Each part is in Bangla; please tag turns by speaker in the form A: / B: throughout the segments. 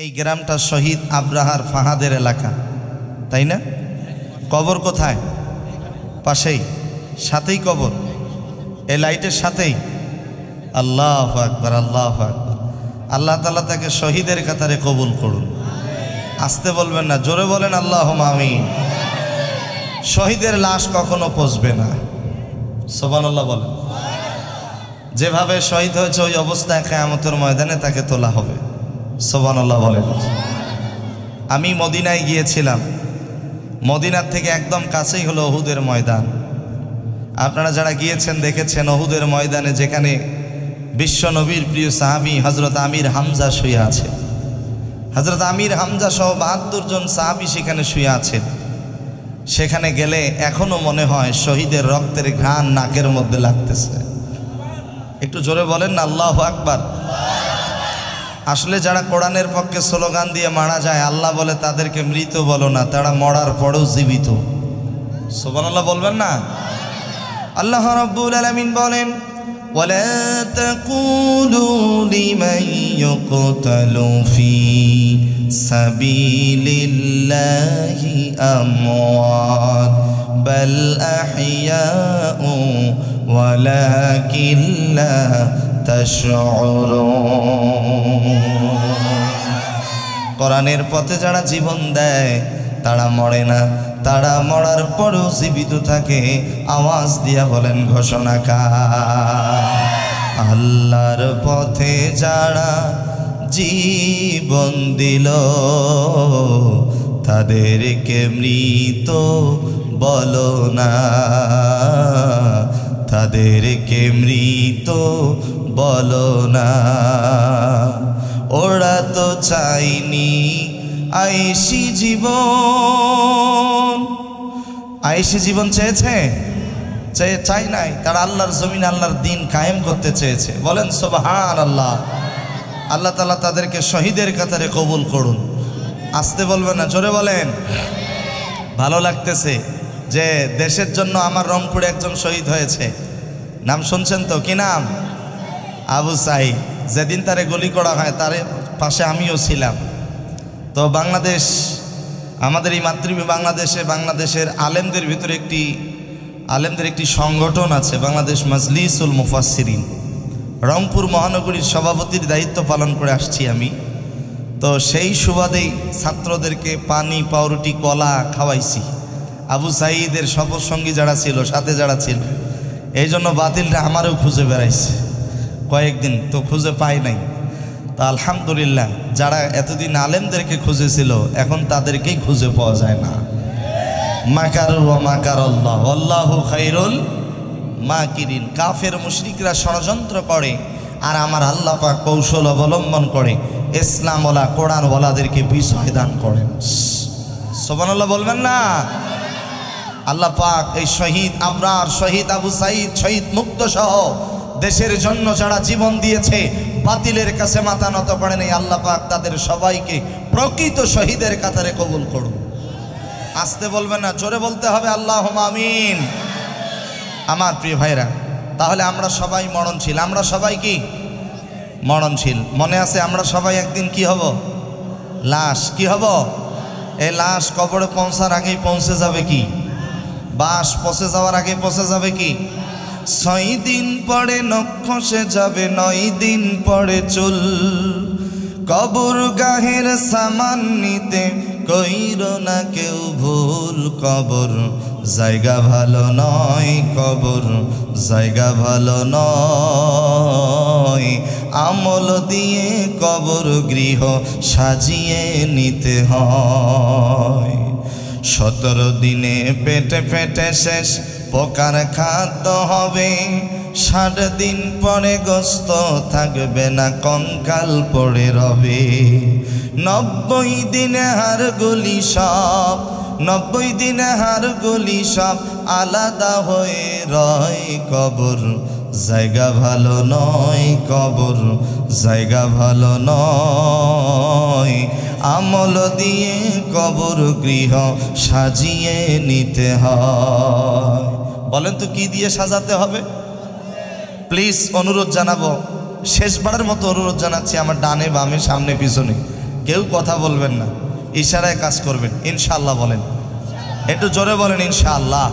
A: এই গ্রামটা শহীদ আব্রাহার ফাহাদের এলাকা, তাই না? কবর কোথায়? পাশেই, সাথেই কবর, এই লাইটের সাথেই। আল্লাহু আকবার, আল্লাহু আকবার। আল্লাহ তাআলা তাকে শহীদের কাতারে কবুল করুন। আসতে বলবেন না, জোরে বলেন আল্লাহুম্মা আমিন। শহীদের লাশ কখনো পচবে না, সুবহানাল্লাহ বলেন। যেভাবে শহীদ হয়েছে ওই অবস্থায় কিয়ামতের ময়দানে তাকে তোলা হবে, সুবহানাল্লাহ বলেন। আমি মদিনায় গিয়েছিলাম, মদিনার থেকে একদম কাছেই হলো উহুদের ময়দান। আপনারা যারা গিয়েছেন দেখেছেন উহুদের ময়দানে যেখানে বিশ্ব নবীর প্রিয় সাহাবী হযরত আমির হামজা শুয়ে আছে। হযরত আমির হামজা সহ ৭২ জন সাহাবী সেখানে শুয়ে আছেন। সেখানে গেলে এখনো মনে হয় শহীদের রক্তের ঘ্রাণ নাকের মধ্যে লাগতেছে। একটু জোরে বলেন না আল্লাহু আকবার। আসলে যারা কোরআনের পক্ষে স্লোগান দিয়ে মারা যায়, আল্লাহ বলে তাদেরকে মৃত বলো না, তারা মরার পরেও জীবিত। সুবহানাল্লাহ বলবেন না? আল্লাহ রাব্বুল আলামিন বলেন, ওয়ালা তাকুলু লিমান ইউকতালু ফি সাবিলিল্লাহি আমওয়াত বাল আহইয়াউ ওয়ালাকিন লা কোরআনের পথে যারা জীবন দেয় তারা মরে না, তারা মরার পরও জীবিত থাকে। আওয়াজ দিয়া বলেন ঘোষণাকার। আল্লাহর পথে যারা জীবন দিল তাদেরকে মৃত বলো না, তাদেরকে মৃত বলো না। ওরা তো চাইনি আইসি জীবন, আইসি জীবন চেয়েছে? চাই নাই, তারা আল্লাহর জমিন আল্লাহর দিন কায়েম করতে চেয়েছে। বলেন সুবহানাল্লাহ। আল্লাহ তাআলা তাদেরকে শহীদের কাতারে কবুল করুন। আসতে বলবেন না, জোরে বলেন। ভালো লাগতেছে যে দেশের জন্য আমার রংপুরে একজন শহীদ হয়েছে। নাম শুনছেন তো? কি নাম? আবু সাঈদ। যেদিন তারে গুলি করা হয় তার পাশে আমিও ছিলাম। তো বাংলাদেশ, আমাদের এই মাতৃভূমি বাংলাদেশে, বাংলাদেশের আলেমদের ভিতরে আলেমদের একটি সংগঠন আছে, বাংলাদেশ মাজলিসুল মুফাসসিরিন। রংপুর মহানগরীর সভাপতির দায়িত্ব পালন করে আসছি আমি। তো সেই সুবাদেই ছাত্রদেরকে পানি, পাউরুটি, কলা খাওয়াইছি। আবু সাঈদের সফরসঙ্গী যারা ছিল, সাথে যারা ছিল, এই জন্য বাতিলটা আমারও খুঁজে বেড়াইছে কয়েকদিন, তো খুঁজে পাই নাই। তা আলহামদুলিল্লাহ, যারা এতদিন আলেমদেরকে খুঁজেছিল এখন তাদেরকেই খুঁজে পাওয়া যায় না। মাকারু ওয়া মাকারাল্লাহ আল্লাহু খায়রুল মাকিরিন। কাফের মুশরিকরা ষড়যন্ত্র করে আর আমার আল্লাহ পাক কৌশল অবলম্বন করে ইসলাম ওয়ালা কোরআন ওয়ালাদেরকে বিজয় দান করেন। সুবহানাল্লাহ বলবেন না? আল্লাহ পাক এই শহীদ আবরার, শহীদ আবু সাঈদ, শহীদ মুক্ত সহ দেশের জন্য যারা জীবন দিয়েছে, বাতিলের কাছে মাথা নত করে নেই, আল্লাহ পাক তাদের সবাইকে প্রকৃত শহীদের কাতারে কবুল করুন। আসতে বলবেন না, জোরে বলতে হবে আল্লাহুম্মা আমিন। আমার প্রিয় ভাইরা, তাহলে আমরা সবাই মরণশীল। আমরা সবাই কি মরণশীল? মনে আছে আমরা সবাই একদিন কি হব? লাশ। কি হব? এই লাশ কবরে পৌঁছার আগেই পৌঁছে যাবে কি? বাস পচে যাওয়ার আগে পচে যাবে কি? 6 দিন পরে নখ খসে যাবে, 9 দিন পরে চুল। কবর গাহের সামান নিতে কইরো না কেউ ভুল। কবর জায়গা ভালো নয়, কবর জায়গা ভালো নয়। আমল দিয়ে কবর গৃহ সাজিয়ে নিতে হয়। 17 দিনে পেটে পেটে শেষ পোকার খাদ্য হবে। 60 দিন পরে গোস্ত থাকবে না, কঙ্কাল পড়ে রবে। 90 দিনে হাড়গুলি সব, 90 দিনে হাড়গুলি সব আলাদা হয়ে রয়। কবর জায়গা ভালো নয়, কবর জায়গা ভালো নয়। আমল দিয়ে কবর গৃহ সাজিয়ে নিতে হয়। বলেন তো কি দিয়ে সাজাতে হবে? প্লিজ অনুরোধ জানাবো, শেষবারের মতো অনুরোধ জানাচ্ছি, আমার ডানে বামে সামনে পিছনে কেউ কথা বলবেন না, ইশারায় কাজ করবেন। ইনশাআল্লাহ বলেন, একটু জোরে বলেন ইনশাআল্লাহ।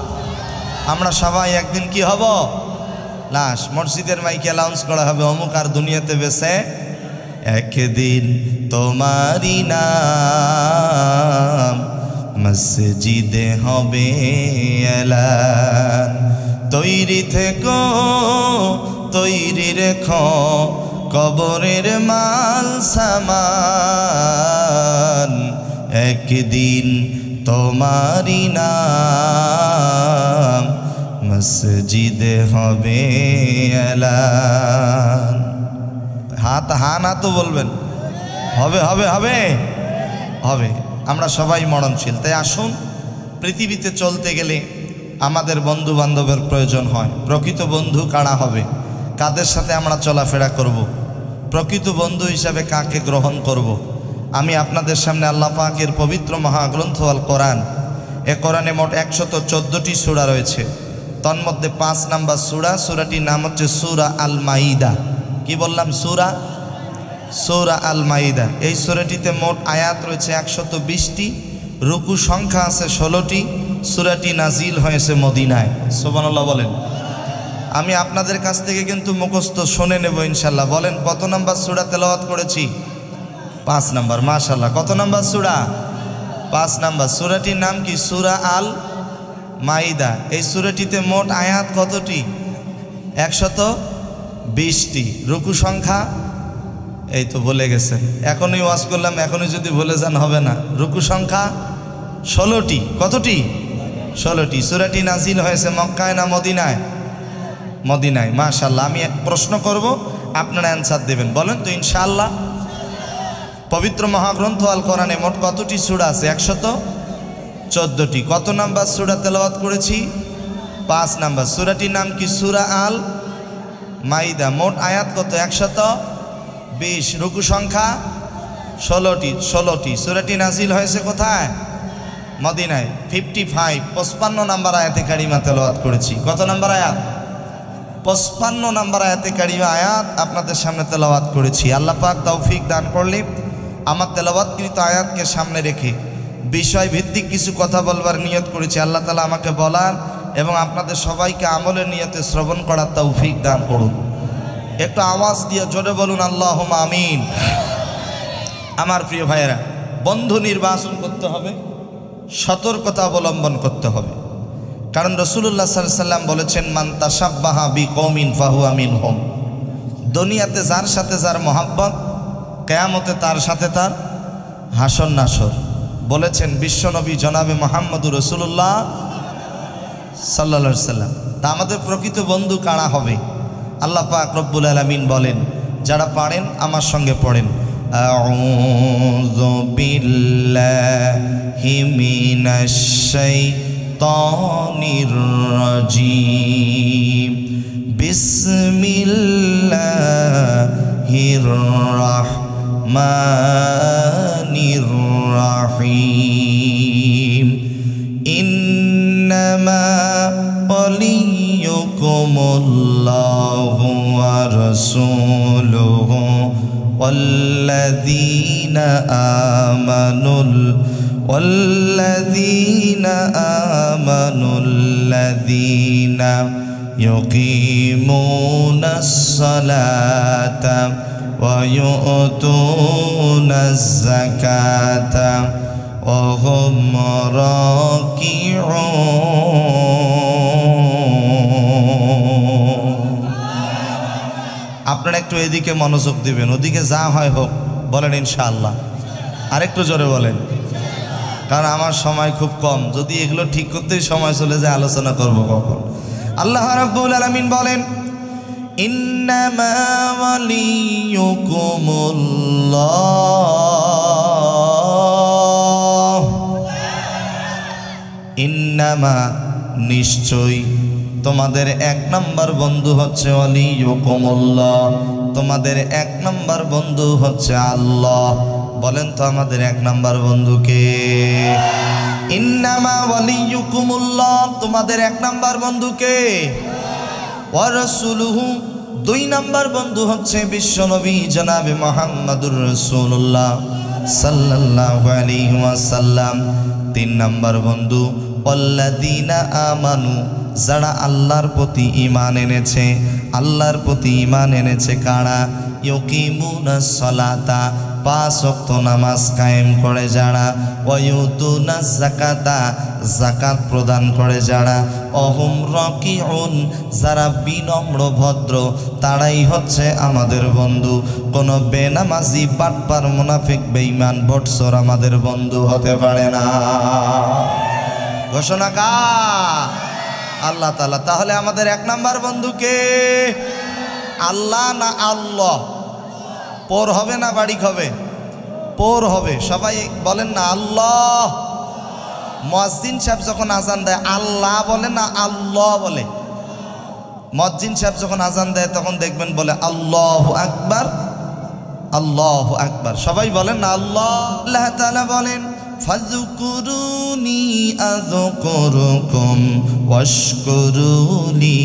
A: আমরা সবাই একদিন কি হব? লাশ। মসজিদের মাইকে অ্যানাউন্স করা হবে, অমুক আর দুনিয়াতে বেঁচে, একদিন তোমারই নাম মসজিদে হবে এলান। তৈরি থেকো, তৈরি রেখো কবরের মাল সামান, একদিন তোমারই নাম মসজিদে হবে এলান। হাত হা না তো বলবেন, হবে হবে হবে হবে। আমরা সবাই মরণশীল, তাই আসুন, পৃথিবীতে চলতে গেলে আমাদের বন্ধু বান্ধবের প্রয়োজন হয়। প্রকৃত বন্ধু কারা হবে? কাদের সাথে আমরা চলাফেরা করব? প্রকৃত বন্ধু হিসাবে কাকে গ্রহণ করব? আমি আপনাদের সামনে আল্লাহ পাকের পবিত্র মহাগ্রন্থ আল কোরআন, এ কোরআনে মোট 114টি সূরা রয়েছে। তন্মধ্যে 5 নম্বর সূরা, সূরাটির নাম হচ্ছে সূরা আল মাইদা। কি বললাম? সূরা আল মাইদা। এই সূরাটিতে মোট আয়াত রয়েছে 120টি, রুকু সংখ্যা আছে 16টি। সূরাটি নাজিল হয়েছে মদিনায়। সুবহানাল্লাহ বলেন। আমি আপনাদের কাছ থেকে কিন্তু মুখস্থ শুনে নেব ইনশাল্লাহ। বলেন কত নম্বর সূরা তেলাওয়াত করেছি? 5 নম্বর। মাশাআল্লাহ। কত নম্বর সূরা? 5 নম্বর। সূরাটির নাম কি? সূরা আল মাইদা। এই সূরাটিতে মোট আয়াত কতটি? 120টি। রুকু সংখ্যা এই তো বলে গেছেন, এখনই ওয়াজ করলাম, এখনই যদি বলে যান হবে না। রুকু সংখ্যা 16টি। কতটি? 16টি। সূরাটি নাজিল হয়েছে মক্কায় না মদিনায়? মদিনায়। মাশাআল্লাহ। আমি এক প্রশ্ন করব, আপনারা অ্যান্সার দেবেন। বলেন তো ইনশাআল্লাহ। পবিত্র মহাগ্রন্থ আল কোরআনে মোট কতটি সূরা আছে? 114টি। কত নাম্বার সূরা তেলাওয়াত করেছি? 5 নাম্বার। সূরাটির নাম কি? সূরা আল মাইদা। মোট আয়াত কত? 120। রুকু সংখ্যা 16টি। সূরাটি নাজিল হয়েছে কোথায়? মদিনায়। 55 নাম্বার আয়াতে কারিমা তেলাওয়াত করেছি। কত নাম্বার আয়াত? 55 নাম্বার আয়াতে কারিমা আয়াত আপনাদের সামনে তেলাওয়াত করেছি। আল্লাহ পাক তৌফিক দান করলে আমার তেলাওয়াতকৃত আয়াতকে সামনে রেখে বিষয় ভিত্তিক কিছু কথা বলবার নিয়ত করেছি। আল্লাহ তাআলা আমাকে বলার এবং আপনাদের সবাইকে আমলের নিয়তে শ্রবণ করার তৌফিক দান করুন। একটু আওয়াজ দিয়ে জোরে বলুন আল্লাহুম্মা আমিন। আমার প্রিয় ভাইয়েরা, বন্ধু নির্বাচন করতে হবে, সতর্কতা অবলম্বন করতে হবে। কারণ রাসূলুল্লাহ সাল্লাল্লাহু আলাইহি ওয়াসাল্লাম বলেছেন, মান তাশাব্বাহা বিকওমিন ফাহুয়া মিনহুম। দুনিয়াতে যার সাথে যার মহব্বত, কিয়ামতে তার সাথে তার হাসর নাসর। বলেছেন বিশ্বনবী জনাবে মুহাম্মদুর রাসূলুল্লাহ সাল্লাল্লাহু আলাইহি ওয়াসাল্লাম। তা আমাদের প্রকৃত বন্ধু কারা হবে? আল্লাহ পাক রব্বুল আলামিন বলেন, যারা পারেন আমার সঙ্গে পড়েন, আউযু বিল্লাহি মিনাশ শাইতানির রাজীম, বিসমিল্লাহির রাহমানির রাহিম। ইন্নামা ওয়ালিয়্যুকুমুল্লাহু ওয়া রাসূলুহু والذين آمنوا الذين يقيمون الصلاة ويؤتون الزكاة وهم راكعون। আপনারা একটু এদিকে মনোযোগ দিবেন, ওদিকে যা হয় হোক। বলেন ইনশাআল্লাহ। আরেকটু জোরে বলেন, কারণ আমার সময় খুব কম। যদি এগুলো ঠিক করতেই সময় চলে যায়, আলোচনা করব কখন? আল্লাহ রাব্বুল আলামিন বলেন, ইন্নামা ওয়ালিয়্যুকুমুল্লাহ। ইন্নামা নিশ্চয় তোমাদের 1 নম্বর বন্ধু হচ্ছে ওয়ালিয়্যুকুমুল্লাহ, তোমাদের 1 নম্বর বন্ধু হচ্ছে আল্লাহ। বলেন তো আমাদের 1 নম্বর বন্ধুকে? ইন্নামা ওয়ালিয়্যুকুমুল্লাহ, তোমাদের 1 নম্বর বন্ধুকে? ওয়া রাসূলুহু, 2 নম্বর বন্ধু হচ্ছে বিশ্বনবী জনাবে মুহাম্মদুর রাসূলুল্লাহ সাল্লাল্লাহু আলাইহি ওয়াসাল্লাম। 3 নম্বর বন্ধু, আল্লাযীনা আমানু, যারা আল্লাহর প্রতি ঈমান এনেছে। আল্লাহর প্রতি ঈমান এনেছে কারা? ইউকিমুনাস সালাতা, 5 ওয়াক্ত নামাজ কায়েম করে যারা। ওয়ায়ুতুনাজ যাকাতা, যাকাত প্রদান করে যারা। অহুম রাকিউন, যারা বিনম্র ভদ্র, তারাই হচ্ছে আমাদের বন্ধু। কোনো বেনামাজি বাটপার মুনাফিক বেঈমান বটসর আমাদের বন্ধু হতে পারে না। ঘোষণা কার? আল্লাহ তাআলা। তাহলে আমাদের 1 নাম্বার বন্ধুকে আল্লাহ না আল্লাহ? পর হবে না বাড়ি হবে? পর হবে। সবাই বলেন না আল্লাহ। মুয়াজ্জিন সাহেব যখন আজান দেয় আল্লাহ বলে না আল্লাহ বলে? মুয়াজ্জিন সাহেব যখন আজান দেয় তখন দেখবেন বলে আল্লাহু আকবার, আল্লাহু আকবার। সবাই বলেন না আল্লাহ। আল্লাহ তাআলা বলেন ফাযকুরুনি আযকুরুকুম ওয়াশকুরুলি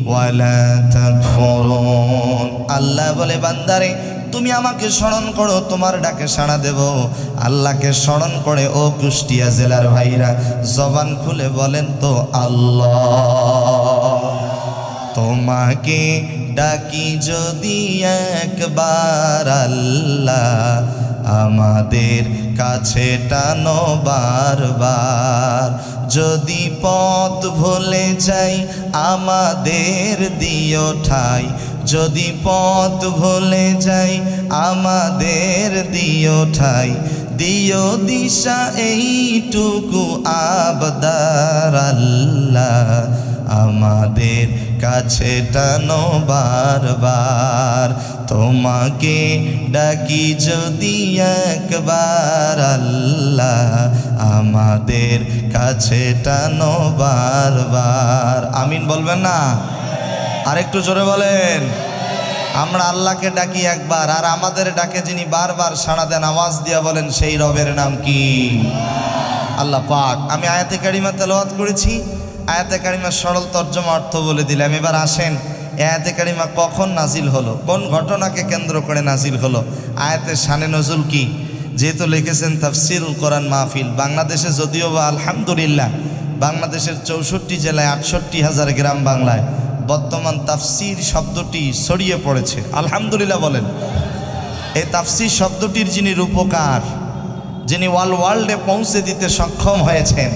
A: ওয়ালা তাকফুরুন। আল্লাহ বলে বান্দারে তুমি আমাকে স্মরণ করো, তোমার ডাকে সাড়া দেব। আল্লাহকে স্মরণ করে ও কুষ্টিয়া জেলার ভাইরা জবান খুলে বলেন তো আল্লাহ। তোমাকে ডাকি যদি একবার আল্লাহ, আমাদের কাছে টানো বারবার। যদি পথ ভুলে যাই আমাদের দিও ঠাই। যদি পথ ভুলে যাই আমাদের দিও ঠাই। দিও দিশা এইটুকু আবদার আল্লাহ, আমাদের কাছে টানো বারবার। তোমাকে ডাকি যদি একবার আল্লাহ, আমাদের কাছে টানো বারবার। আমিন বলবেন না? আরেকটু জোরে বলেন। আমরা আল্লাহকে ডাকি একবার, আর আমাদের ডাকে যিনি বারবার সাড়া দেন আওয়াজ দিয়া বলেন সেই রবের নাম কি? আল্লাহ পাক। আমি আয়াতে কারিমা তেলাওয়াত করেছি, আয়াতে কারিমার সরল তর্জমা অর্থ বলে দিলাম। এবার আসেন আয়াতে কারিমা কখন নাজিল হলো, কোন ঘটনাকে কেন্দ্র করে নাজিল হলো, আয়াতের শানে নজুল কি? যেহেতু লিখেছেন তাফসিরুল কোরআন মাহফিল। বাংলাদেশে যদিও বা আলহামদুলিল্লাহ বাংলাদেশের 64 জেলায় 68,000 গ্রাম বাংলায় বর্তমান তাফসির শব্দটি ছড়িয়ে পড়েছে, আলহামদুলিল্লাহ বলেন। এই তাফসির শব্দটির যিনি রূপকার, যিনি ওয়ার্ল্ডে পৌঁছে দিতে সক্ষম হয়েছেন,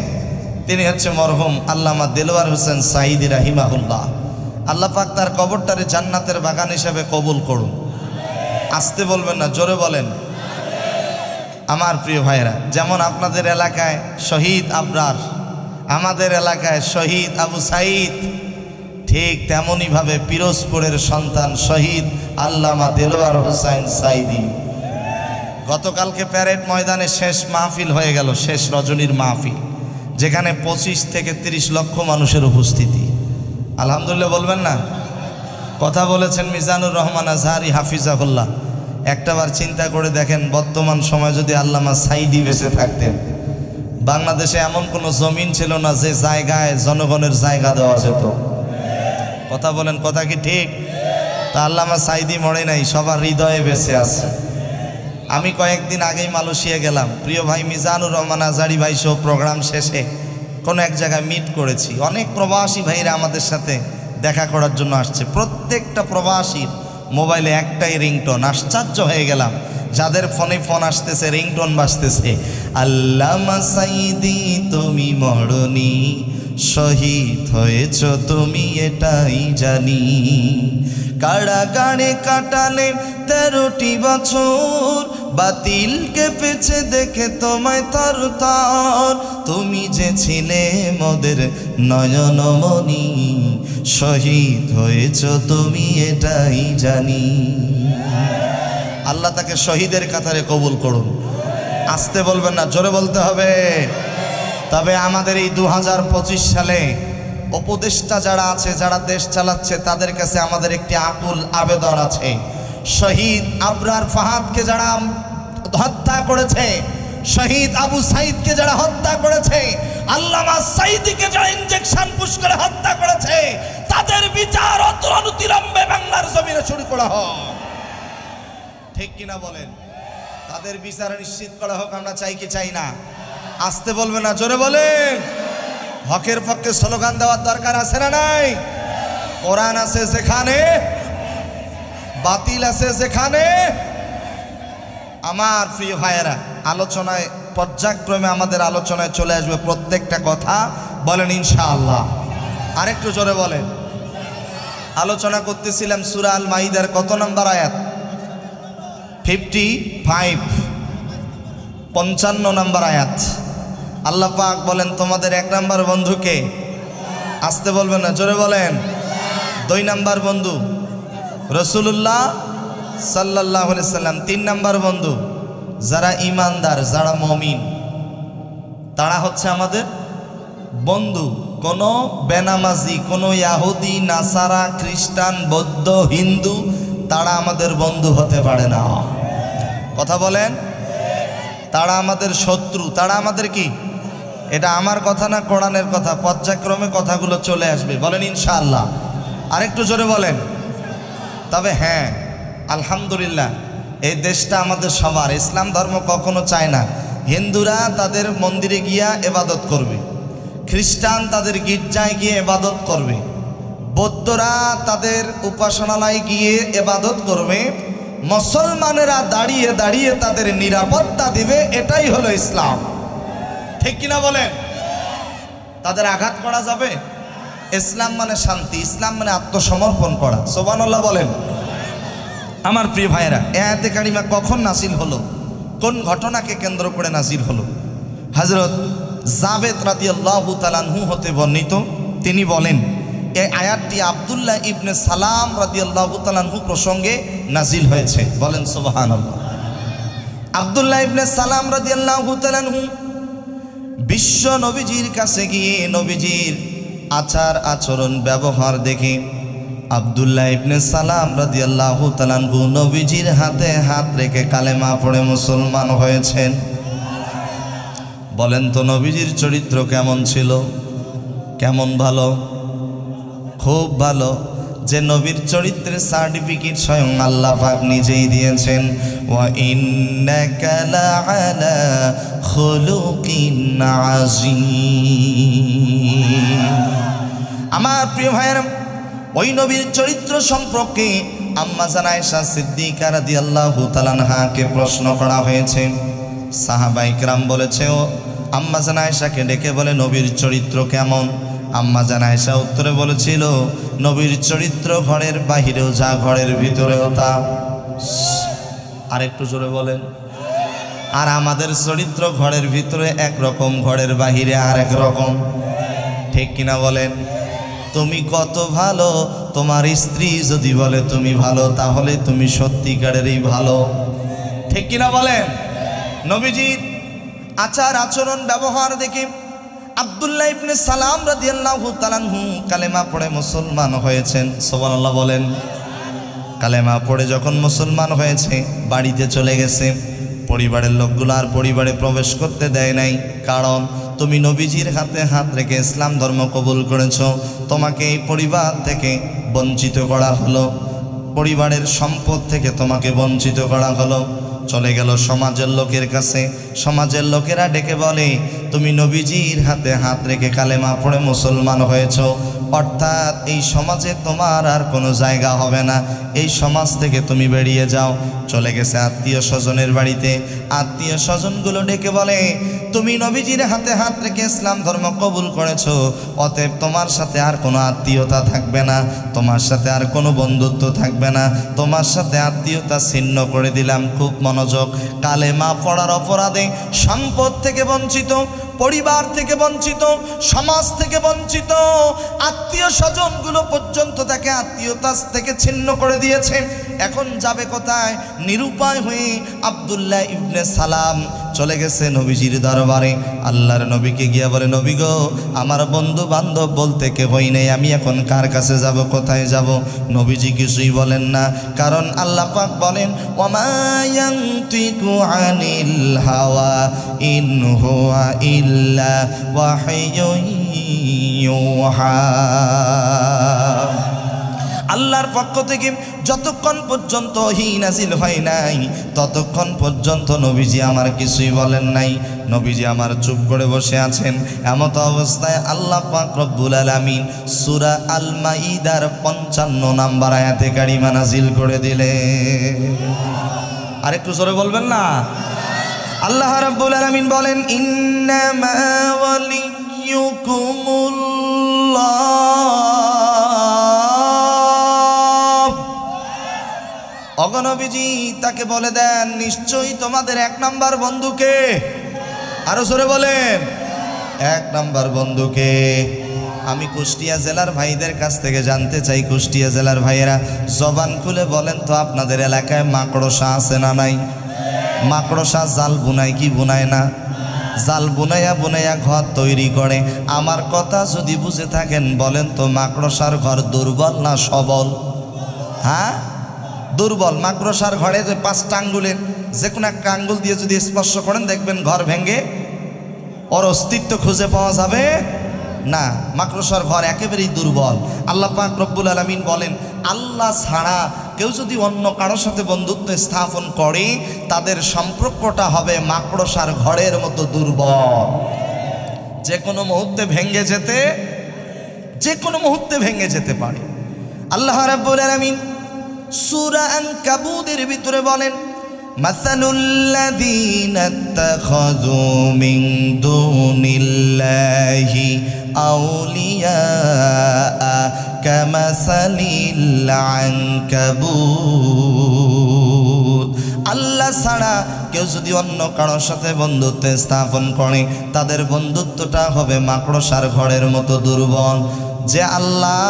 A: তিনি হচ্ছে মরহুম আল্লামা দেলোয়ার হোসেন সাঈদী রাহিমাহুল্লাহ। আল্লাহ পাক তার কবরটারে জান্নাতের বাগান হিসেবে কবুল করুন। আসতে বলবেন না, জোরে বলেন। আমার প্রিয় ভাইরা, যেমন আপনাদের এলাকায় শহীদ আবরার, আমাদের এলাকায় শহীদ আবু সাঈদ, ঠিক তেমনইভাবে পিরোজপুরের সন্তান শহীদ আল্লামা দেলোয়ার হোসেন সাঈদী। গতকালকে প্যারেড ময়দানে শেষ মাহফিল হয়ে গেল, শেষ রজনীর মাহফিল, যেখানে 25 থেকে 30 লক্ষ মানুষের উপস্থিতি। আলহামদুলিল্লাহ বলবেন না? কথা বলেছেন মিজানুর রহমান আজহারি হাফিজাহুল্লাহ। একটাবার চিন্তা করে দেখেন, বর্তমান সময় যদি আল্লামা সাঈদী বেঁচে থাকতেন, বাংলাদেশে এমন কোনো জমিন ছিল না যে জায়গায় জনগণের জায়গা দেওয়া যেত। কথা বলেন, কথা কি ঠিক? তা আল্লামা সাঈদী মরে নাই, সবার হৃদয়ে বেঁচে আছে। আমি কয়েকদিন আগেই মালয়েশিয়া গেলাম, প্রিয় ভাই মিজানুর রহমান আজহারি ভাই সহ প্রোগ্রাম শেষে কোনো এক জায়গায় মিট করেছি। অনেক প্রবাসী ভাইরা আমাদের সাথে দেখা করার জন্য আসছে। প্রত্যেকটা প্রবাসীর মোবাইলে একটাই রিংটোন। আশ্চর্য হয়ে গেলাম, যাদের ফোনে ফোন আসতেছে রিংটোন বাজতেছে, আল্লামা সাঈদী তুমি মরনি, শহীদ হয়েছ তুমি এটাই জানি। কারাগারে কাটালে 13টি বছর, বাতিল কেঁপেছে দেখে তোমায় থরথর। তুমি যে ছিলে মোদের নয়নমণি, শহীদ হয়েছ তুমি এটাই জানি। আল্লাহ তাকে শহীদের কাতারে কবুল করুন। আসতে বলবেন না, জোরে বলতে হবে। তবে আমাদের এই 2025 সালে উপদেষ্টা যারা আছে, যারা দেশ চালাচ্ছে, তাদের কাছে আমাদের একটি আকুল আবেদন আছে। শহীদ আবরার ফাহাদকে যারা হত্যা করেছে, শহীদ আবু সাঈদকে যারা হত্যা করেছে, আল্লামা সাঈদীকে যারা ইনজেকশন পুশ করে হত্যা করেছে, তাদের বিচার অনতিবিলম্বে বাংলার জমিনে শুরু করা হয়। ঠিক কিনা বলেন? তাদের বিচার নিশ্চিত করা হোক, আমরা চাই কি চাই না? আসতে বলবে না, জোরে বলেন। হকের পক্ষে স্লোগান দেওয়ার দরকার আছে না নাই? কোরআন আছে যেখানে, বাতিল আছে যেখানে। আমার প্রিয় ভাইয়েরা, আলোচনায় পর্যায়ক্রমে আমাদের আলোচনায় চলে আসবে প্রত্যেকটা কথা, বলেন ইনশাআল্লাহ। আরেকটু জোরে বলেন। আলোচনা করতেছিলাম সূরা আল মাইদার কত নম্বর আয়াত? 55, 55 নম্বর আয়াত। আল্লাহ পাক বলেন তোমাদের 1 নম্বর বন্ধুকে, আসতে বলবেন না, জোরে বলেন। 2 নম্বর বন্ধু রাসূলুল্লাহ সাল্লাল্লাহু আলাইহি সাল্লাম। 3 নম্বর বন্ধু যারা ঈমানদার, যারা মুমিন, তারা হচ্ছে আমাদের বন্ধু। কোনো বেনামাজি, কোনো ইহুদি, নাসারা, খ্রিস্টান, বৌদ্ধ, হিন্দু তারা আমাদের বন্ধু হতে পারে না। কথা বলেন। তারা আমাদের শত্রু, তারা আমাদের কি? এটা আমার কথা না, কোরআনের কথা। পর্যায়ক্রমে কথাগুলো চলে আসবে, বলেন ইনশাআল্লাহ। আরেকটু জোরে বলেন। তবে হ্যাঁ, আলহামদুলিল্লাহ, এই দেশটা আমাদের সবার। ইসলাম ধর্ম কখনো চায় না হিন্দুরা তাদের মন্দিরে গিয়া ইবাদত করবে, খ্রিস্টান তাদের গির্জায় গিয়ে ইবাদত করবে, বৌদ্ধরা তাদের উপাসনালয়ে গিয়ে ইবাদত করবে, মুসলমানেরা দাঁড়িয়ে দাঁড়িয়ে তাদের নিরাপত্তা দিবে। এটাই হলো ইসলাম, ঠিক কিনা বলেন? তাদের আঘাত করা যাবে? ইসলাম মানে শান্তি, ইসলাম মানে আত্মসমর্পণ করা। সুবহানাল্লাহ বলেন। আমার প্রিয় ভাইয়েরা, আয়াতে কারিমা কখন নাজিল হলো, কোন ঘটনাকে কেন্দ্র করে নাজিল হলো? হযরত জাবেদ রাদিয়াল্লাহু তাআলা আনহু হতে বর্ণিত, তিনি বলেন এই আয়াতটি আব্দুল্লাহ ইবনে সালাম রাদিয়াল্লাহু তাআলা আনহু প্রসঙ্গে নাজিল হয়েছে, বলেন সুবহানাল্লাহ। আব্দুল্লাহ ইবনে সালাম রাদিয়াল্লাহু তাআলা আনহু বিশ্ব নবীজির কাছে গিয়ে নবীজির আচার আচরণ ব্যবহার দেখে আব্দুল্লাহ ইবনে সালাম রাদিয়াল্লাহু তাআলা আনহু নবীজির হাতে হাত রেখে কালেমা পড়ে মুসলমান হয়েছেন। বলেন তো নবীজির চরিত্র কেমন ছিল? কেমন ভালো? খুব ভালো। যে নবীর চরিত্রের সার্টিফিকেট স্বয়ং আল্লাহ পাক নিজেই দিয়েছেন, ওয়া ইন্নাকা লাআলা খুলুকিন আযীম। আমার প্রিয় ভাইয়েরা, ওই নবীর চরিত্র সম্পর্কে আম্মা জান আয়েশা সিদ্দিকা রাদিয়াল্লাহু তাআলা আনহাকে প্রশ্ন করা হয়েছে। সাহাবায়ে কেরাম বলেছে, ও আম্মা জান আয়েশাকে ডেকে বলে নবীর চরিত্র কেমন? আম্মা জান আয়েশা উত্তরে বলেছিল, নবীর চরিত্র ঘরের বাহিরেও যা, ঘরের ভিতরেও তা। আরেকটু জোরে বলেন। আর আমাদের চরিত্র ঘরের ভিতরে একরকম, ঘরের বাহিরে আরেক রকম, ঠিক কিনা বলেন? তুমি কত ভালো, তোমার স্ত্রী যদি বলে তুমি ভালো, তাহলে তুমি সত্যিকারেরই ভালো, ঠিক কিনা বলেন? নবীজির আচার আচরণ ব্যবহার দেখে আব্দুল্লাহ ইবনে সালাম রাদিয়াল্লাহু তাআলা আনহু কালেমা পড়ে মুসলমান হয়েছেন। সুবহানাল্লাহ বলেন। কালেমা পড়ে যখন মুসলমান হয়েছে, বাড়িতে চলে গেছে। পরিবারের লোকগুলো আর পরিবারে প্রবেশ করতে দেয় নাই, কারণ তুমি নবীজির হাতে হাত রেখে ইসলাম ধর্ম কবুল করেছো। তোমাকে এই পরিবার থেকে বঞ্চিত করা হলো, পরিবারের সম্পদ থেকে তোমাকে বঞ্চিত করা হলো। চলে গেল সমাজের লোকের কাছে। সমাজের লোকেরা ডেকে বলে, তুমি নবীজির হাতে হাত রেখে কালেমা পড়ে মুসলমান হয়েছো, অর্থাৎ এই সমাজে তোমার আর কোনো জায়গা হবে না, এই সমাজ থেকে তুমি বেরিয়ে যাও। চলে গেছে আত্মীয় স্বজনের বাড়িতে। আত্মীয় স্বজনগুলো ডেকে বলে, তুমি নবীজির হাতে হাত রেখে ইসলাম ধর্ম কবুল করেছো, অতএব তোমার সাথে আর কোনো আত্মীয়তা থাকবে না, তোমার সাথে আর কোনো বন্ধুত্ব থাকবে না, তোমার সাথে আত্মীয়তা ছিন্ন করে দিলাম। খুব মনোযোগ। কালেমা পড়ার অপরাধে সম্পদ থেকে বঞ্চিত, পরিবার থেকে বঞ্চিত, সমাজ থেকে বঞ্চিত, আত্মীয় স্বজনগুলো পর্যন্ত তাকে আত্মীয়তা থেকে ছিন্ন করে দিয়েছে। এখন যাবে কোথায়? নিরুপায় হয়ে আব্দুল্লাহ ইবনে সালাম চলে গেছে নবীজির দরবারে। আল্লাহর নবীকে গিয়া বলে, নবী গো, আমার বন্ধু বান্ধব বলতে কেউই নেই, আমি এখন কার কাছে যাব, কোথায় যাব? নবীজি কিছুই বলেন না, কারণ আল্লাহ পাক বলেন, ওয়ামা ইয়ানতিকু আনিল হাওয়া ইন হুয়া ইল্লা ওয়াহয়ুন ইউহা। আল্লাহর পক্ষ থেকে যতক্ষণ পর্যন্ত ওহী নাজিল হয় নাই ততক্ষণ পর্যন্ত নবীজি আমার কিছুই বলেন নাই, নবীজি আমার চুপ করে বসে আছেন। এমত অবস্থায় আল্লাহ পাক রব্বুল আলামিন সূরা আল মাইদার 55 নম্বর আয়াতে কারিমা নাজিল করে দিলেন। আরেকটু জোরে বলবেন না? আল্লাহ রাব্বুল আলামিন বলেন, ইন্নামা ওয়ালিয়্যুকুমুল্লাহ। অগণবীজি তাকে বলে দেন, নিশ্চয়ই তোমাদের এক নাম্বার বন্ধুকে। আরো জোরে বলেন, এক নাম্বার বন্ধুকে। আমি কুষ্টিয়া জেলার ভাইদের কাছ থেকে জানতে চাই, কুষ্টিয়া জেলার ভাইয়েরা জবান খুলে বলেন তো, আপনাদের এলাকায় মাকড়সা আছে না নাই? মাকড়সা জাল বুনায় কি বুনায় না? জাল বুনাইয়া বুনাইয়া ঘর তৈরি করে। আমার কথা যদি বুঝে থাকেন বলেন তো, মাকড়সার ঘর দুর্বল না সবল? হ্যাঁ, দুর্বল। মাকড়সার ঘরে যে 5টা আঙ্গুলের যে কোনো একটা আঙ্গুল দিয়ে যদি স্পর্শ করেন দেখবেন ঘর ভেঙে, ওর অস্তিত্ব খুঁজে পাওয়া যাবে না। মাকড়সার ঘর একেবারেই দুর্বল। আল্লাহ পাক রব্বুল আলামিন বলেন, আল্লাহ ছাড়া কেউ যদি অন্য কারোর সাথে বন্ধুত্ব স্থাপন করে তাদের সম্পর্কটা হবে মাকড়সার ঘরের মতো দুর্বল। যে কোনো মুহূর্তে ভেঙে যেতে পারে। আল্লাহ রাব্বুল আলামিন সূরা আনকাবুতের ভিতরে বলেন, মাসালুল্লাযীনা ইত্তাখাযু মিন দুনিল্লাহি আউলিয়া কামাসালিল আনকাবুত। আল্লাহ ছাড়া কেউ যদি অন্য কারোর সাথে বন্ধুত্ব স্থাপন করে তাদের বন্ধুত্বটা হবে মাকড়সার ঘরের মতো দুর্বল। যে আল্লাহ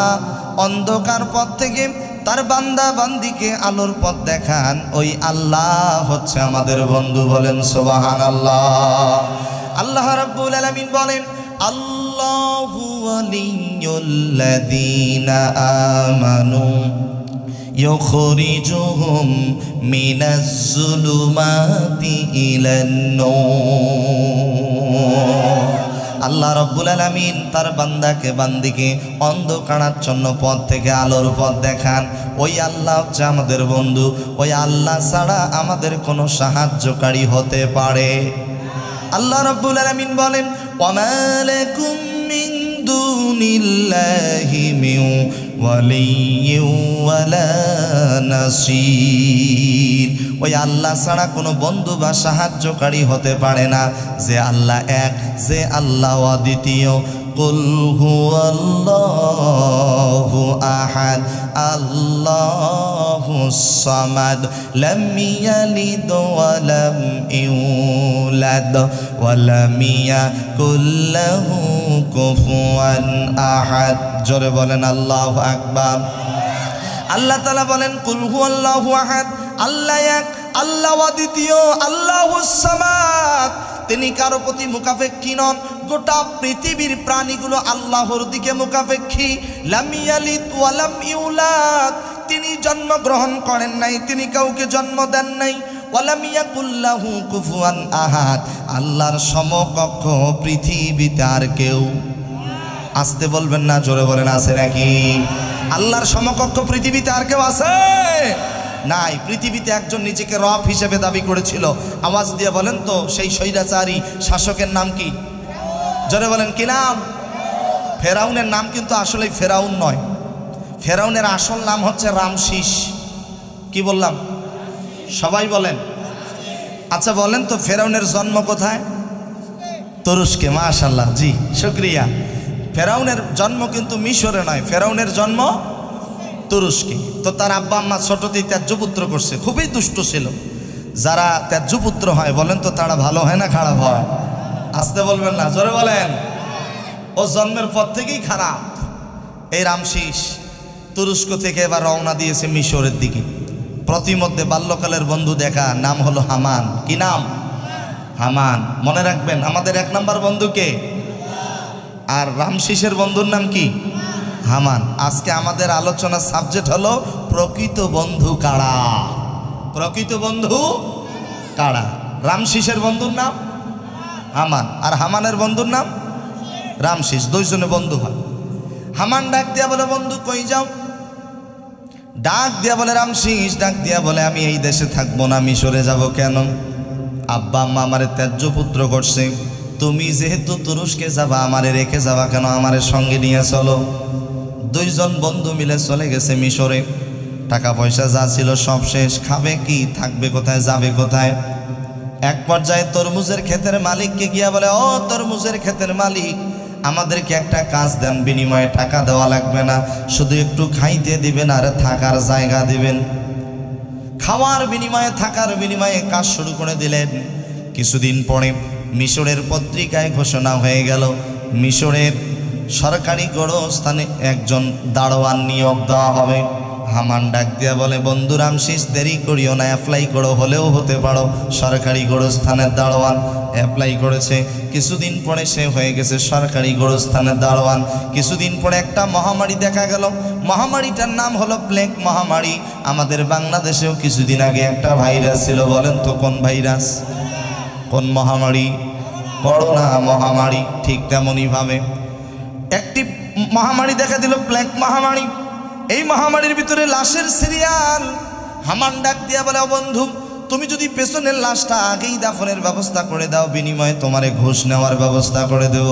A: অন্ধকার পথ থেকে তার বান্দা বান্দিকে আলোর পথ দেখান, ওই আল্লাহ হচ্ছে আমাদের বন্ধু। বলেন সুবহানাল্লাহ। আল্লাহ রাব্বুল আলামিন বলেন, আল্লাহু ওয়ালিয়্যুল্লাযীনা আমানু ইউখরিজুহুম মিনাজ যুলুমাতি ইলান নূর। আল্লাহ রাব্বুল আলামিন তার বান্দাকে বান্দিকে অন্ধকারাচ্ছন্ন পথ থেকে আলোর পথ দেখান। ওই আল্লাহ হচ্ছে আমাদের বন্ধু। ওই আল্লাহ ছাড়া আমাদের কোনো সাহায্যকারী হতে পারে। আল্লাহ রাব্বুল আলামিন বলেন, ওয়ামা লাকুম মিন দুনিল্লাহি মিন ওয়ালিয়্যিন ওয়ালা নাসীর। ওই আল্লাহ ছাড়া কোনো বন্ধু বা সাহায্যকারী হতে পারে না। যে আল্লাহ এক, যে আল্লাহ অদ্বিতীয়। কুল হুয়াল্লাহু আহাদ আল্লাহুস সামাদ লাম ইয়ালিদ ওয়া লাম ইউলাদ ওয়া লাম ইয়াকুল লাহু কুফুয়ান আহাদ। জোরে বলেন আল্লাহু আকবার। আল্লাহ তাআলা বলেন, কুল হুয়াল্লাহু আহাদ, আল্লাহ এক, আল্লাহ অদ্বিতীয়, আল্লাহুস সামাদ। তিনি কারো প্রতি মুখাপেক্ষী নন। গোটা পৃথিবীর প্রাণীগুলো আল্লাহর দিকে মুখাপেক্ষী। লাম ইয়ালিদ ওয়া লাম ইউলাদ, তিনি জন্মগ্রহণ করেন নাই, তিনি কাউকে জন্ম দেন নাই। ওয়া লাম ইয়াকুল লাহু কুফুয়ান আহাদ, আল্লাহর সমকক্ষ পৃথিবীতে আর কেউ। আসতে বলবেন না, জোরে বলেন আছে নাকি? আল্লাহর সমকক্ষ পৃথিবীতে আর কেউ আছে? নাই। পৃথিবীতে একজন নিজেকে রব হিসেবে দাবি করেছিল। আওয়াজ দিয়ে বলেন তো, সেই স্বৈরাচারী শাসকের নাম কি? জোরে বলেন, কি নাম? ফেরাউনের নাম কিন্তু আসলে ফেরাউন নয়। ফেরাউনের আসল নাম হচ্ছে রামসিস। কি বললাম? সবাই বলেন। আচ্ছা বলেন তো, ফেরাউনের জন্ম কোথায়? তুরস্কে। মাশাআল্লাহ, জি শুকরিয়া। ফেরাউনের জন্ম কিন্তু মিশরে নয়, ফেরাউনের জন্ম তুরস্কে। তো তার আব্বা আম্মা ছোটতেই ত্যায্যপুত্র করছে, খুবই দুষ্ট ছিল। যারা ত্যায্যপুত্র হয় বলেন তো, তারা ভালো হয় না খারাপ হয়? আসতে বলবেন না, জোরে বলেন। ও জন্মের পর থেকেই খারাপ। এই রামসিস তুরস্ক থেকে এবার রওনা দিয়েছে মিশরের দিকে। প্রতিমধ্যে বাল্যকালের বন্ধু দেখা, নাম হলো হামান। কি নাম? হামান। মনে রাখবেন, আমাদের এক নাম্বার বন্ধুকে। আর রামসিসের বন্ধুর নাম কি? হামান। আজকে আমাদের আলোচনার সাবজেক্ট হলো প্রকৃত বন্ধু কারা। প্রকৃত বন্ধু কারা? রামসিসের বন্ধুর নাম হামান, আর হামানের বন্ধুর নাম রামসিস। দুইজনে বন্ধু হয়। হামান ডাক দিয়া বলে, বন্ধু কই যাও? ডাক দিয়া বলে রামশিস, ডাক দিয়া বলে আমি এই দেশে থাকবো না, মিশরে যাব। কেন? আব্বা আম্মা আমারে ত্যায্য পুত্র করছে, তুমি যেহেতু তুরস্কে যাবা আমারে রেখে যাবা কেন? আমারে সঙ্গে নিয়ে চলো। দুইজন বন্ধু মিলে চলে গেছে মিশরে। টাকা পয়সা যা ছিল সব শেষ, খাবে কি, থাকবে কোথায়, যাবে কোথায়? এক পর্যায়ে তরমুজের ক্ষেতের মালিককে গিয়া বলে, ও তরমুজের ক্ষেতের মালিক, আমাদেরকে একটা কাজ দেন, বিনিময়ে টাকা দেওয়া লাগবে না, শুধু একটু খাইতে দিবেন আর থাকার জায়গা দিবেন। খাওয়ার বিনিময়ে, থাকার বিনিময়ে কাজ শুরু করে দিলেন। কিছুদিন পরে মিশরের পত্রিকায় ঘোষণা হয়ে গেল, মিশরের সরকারি গোরস্থানে একজন দারোয়ান নিয়োগ দেওয়া হবে। হামান ডাক দিয়া বলে, বন্ধু রামশিস, দেরি করিও না, অ্যাপ্লাই করো, হলেও হতে পারো সরকারি গোরস্থানের দারোয়ান। অ্যাপ্লাই করেছে, কিছুদিন পরে সে হয়ে গেছে সরকারি গোরস্থানের দারোয়ান। কিছুদিন পরে একটা মহামারী দেখা গেল, মহামারীটার নাম হলো প্লেগ মহামারী। আমাদের বাংলাদেশেও কিছুদিন আগে একটা ভাইরাস ছিল, বলেন তো কোন ভাইরাস, কোন মহামারী? করোনা মহামারী। ঠিক তেমনইভাবে একটি মহামারী দেখা দিল, প্লেগ মহামারী। এই মহামারীর ভিতরে লাশের সিরিয়াল। হামান ডাক দিয়া বলে, ও বন্ধু, তুমি যদি পেছনের লাশটা আগেই দাফনের ব্যবস্থা করে দাও, বিনিময়ে তোমারে ঘুষ নেওয়ার ব্যবস্থা করে দেব।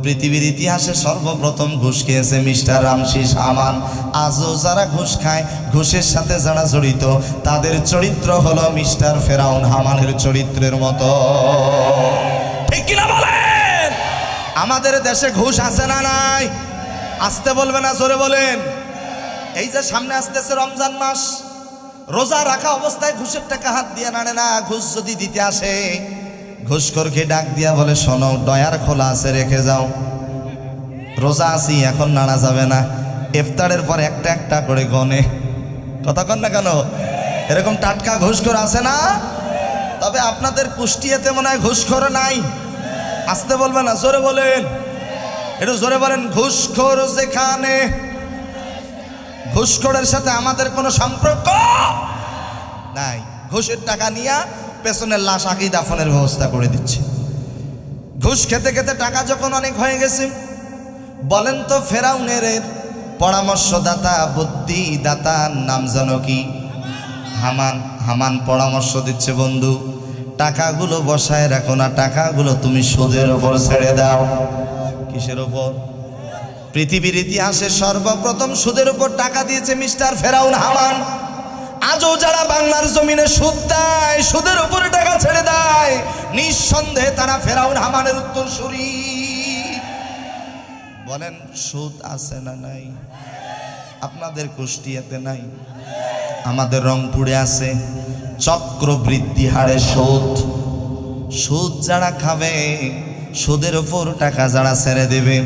A: পৃথিবীর ইতিহাসে সর্বপ্রথম ঘুষ খেয়েছে মিস্টার রামশিস হামান। আজও যারা ঘুষ খায়, ঘুষের সাথে যারা জড়িত, তাদের চরিত্র হলো মিস্টার ফেরাউন হামানের চরিত্রের মতো। ঠিক কিনা বলেন? আমাদের দেশে ঘুষ আছে না নাই? আসতে বলবে না, জোরে বলেন। এই যে সামনে আসতেছে রমজান মাস, রোজা রাখা অবস্থায় ঘুষের টাকা হাত দিয়ে নাড়ে না। ঘুষ যদি দিতে আসে, ঘুষখোরকে ডাক দিয়া বলে, শোনো, ডয়ার খোলা আছে, রেখে যাও, রোজা আছি, এখন নাড়া যাবে না। ইফতারের পর একটা একটা করে গনে। কথা কন না কেন? এরকম টাটকা ঘুষখোর আছে না? তবে আপনাদের কুষ্টিয়াতে মনে হয় ঘুষখোর নাই। আসতে বলবে না, জোরে বলেন, একটু জোরে বলেন। ঘুষখোর যেখানে, ঘুষখোরের সাথে আমাদের কোনো সম্পর্ক নাই। ঘুষের টাকা নিয়ে পেছনের লাশ আগেই দাফনের ব্যবস্থা করে দিচ্ছে। ঘুষ খেতে খেতে টাকা যখন অনেক হয়ে গেছে, বলেন তো ফেরাউনের পরামর্শদাতা, বুদ্ধিদাতার নাম জানো কি? হামান। হামান পরামর্শ দিচ্ছে, বন্ধু, টাকাগুলো বসায় রাখো না, টাকাগুলো তুমি সুদের ওপর ছেড়ে দাও। কিসের ওপর? পৃথিবীর ইতিহাসে সর্বপ্রথম সুদের উপর টাকা দিয়েছে মিস্টার ফেরাউন হামান। আজও যারা বাংলার জমিনে সুদ দেয়, সুদের উপরে টাকা ছেড়ে দেয়, নিঃসন্দেহে তারা ফেরাউন হামানের উত্তরসূরি। বলেন, সুদ আছে না নাই? আপনাদের কুষ্টিয়াতে নাই, আমাদের রংপুরে আছে। চক্রবৃদ্ধি হারে সুদ। সুদ যারা খাবে, সুদের উপর টাকা যারা ছেড়ে দেবে,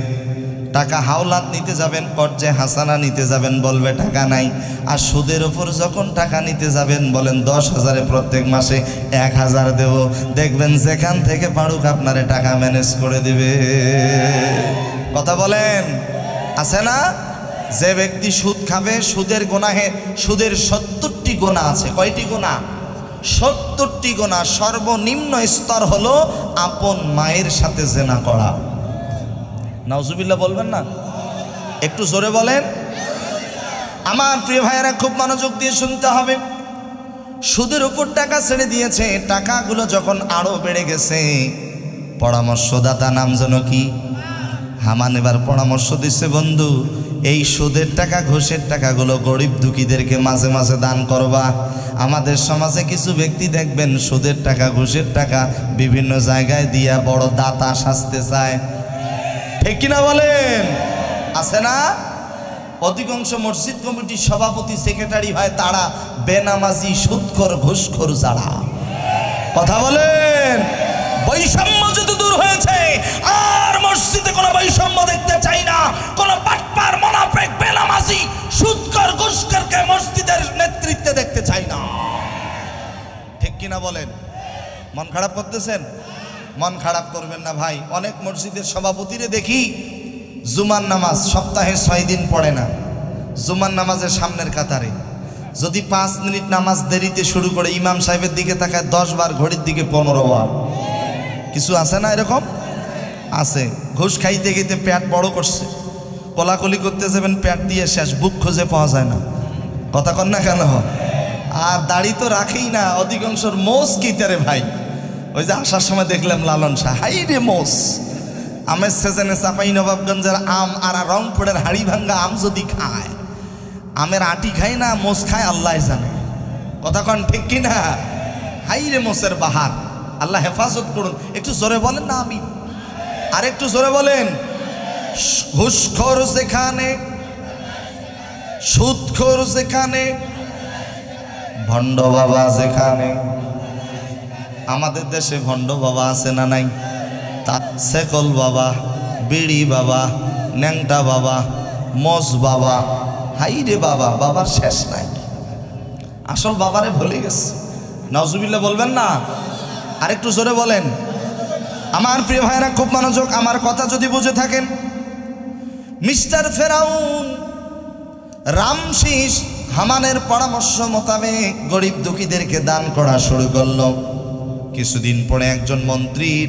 A: টাকা হাওলাত নিতে যাবেন, কর্জে হাসানা নিতে যাবেন, বলবে টাকা নাই। আর সুদের উপর যখন টাকা নিতে যাবেন, বলেন 10,000-এ প্রত্যেক মাসে 1,000 দেব, দেখবেন যেখান থেকে পারুক আপনারে টাকা ম্যানেজ করে দিবে। কথা বলেন, আছে না? যে ব্যক্তি সুদ খাবে, সুদের গুনাহে, সুদের 70টি গুনাহ আছে। কয়টি গুনাহ? 70টি গুনাহ। সর্বনিম্ন স্তর হলো আপন মায়ের সাথে জেনা করা। নাউজুবিল্লাহ বলবেন না? একটু জোরে বলেন। আমার প্রিয় ভাইয়েরা, খুব মনোযোগ দিয়ে শুনতে হবে। সুদের উপর টাকা ছেড়ে দিয়েছে, টাকাগুলো যখন আরো বেড়ে গেছে, পরামর্শদাতা নাম যেন কি? হামান। এবার পরামর্শ দিচ্ছে, বন্ধু, এই সুদের টাকা, ঘুষের টাকাগুলো গরিব দুঃখীদেরকে মাঝে মাঝে দান করবা। আমাদের সমাজে কিছু ব্যক্তি দেখবেন সুদের টাকা, ঘুষের টাকা বিভিন্ন জায়গায় দিয়া বড় দাতা সাজতে চায়। ঠিক কিনা বলেন? আছে না? অধিকাংশ মসজিদ কমিটির সভাপতি, সেক্রেটারি হয় তারা বেনামাজি, সুদখোর, ঘুষখোর যারা। কথা বলেন। বৈষম্য যত দূর হয়েছে, আর মসজিদে কোনো বৈষম্য দেখতে চাই না। কোন বাটপার, মুনাফিক, বেনামাজি, সুদখোর, ঘুষখোরকে মসজিদের নেতৃত্বে দেখতে চাই না। ঠিক কিনা বলেন? মন খারাপ করতেছেন? মন খারাপ করবেন না ভাই। অনেক মসজিদের সভাপতিরে দেখি জুমার নামাজ সপ্তাহে 6 দিন পড়ে না। জুমার নামাজের সামনের কাতারে যদি 5 মিনিট নামাজ দেরিতে শুরু করে, ইমাম সাহেবের দিকে তাকায় 10 বার, ঘড়ির দিকে 15 বার। কিছু আছে না এরকম? আছে। ঘুষ খাইতে খাইতে পেট বড় করছে, কোলাকুলি করতে যাবেন, পেট দিয়ে শেষ, বুক খুঁজে পাওয়া যায় না। কথা কন না কেন? আর দাড়ি তো রাখেই না, অধিকাংশর মোষ কিতারে ভাই। ওই যে আসার সময় দেখলাম লালন শাহ, হাই রে মোষ। আমের সিজনে চাপাই নবাবগঞ্জের আম আর রংপুরের হাড়ি ভাঙ্গা আম যদি খায়, আমের আটি খায় না, মোষ খায় আল্লাহ জানে। কথা কন ঠিক কিনা? হাই রে মোষের বাহার, আল্লাহ হেফাজত করুন। একটু জোরে বলেন না আমি, আর একটু জোরে বলেন। ঘুষখোর যেখানে, সুদখোর যেখানে, ভণ্ড বাবা যেখানে। আমাদের দেশে ভণ্ড বাবা আছে না নাই? সেকল বাবা, বিড়ি বাবা, ন্যাংটা বাবা, মস বাবা, হাইরে বাবা, বাবার শেষ নাই। আসল বাবারে ভুলে গেছে। নাউজুবিল্লাহ বলবেন না? আরেকটু জোরে বলেন। আমার প্রিয় ভাইরা খুব মনোযোগ, আমার কথা যদি বুঝে থাকেন। মিস্টার ফেরাউন রামশিস হামানের পরামর্শ মোতাবেক গরিব দুঃখীদেরকে দান করা শুরু করলো। কিছুদিন পরে একজন মন্ত্রীর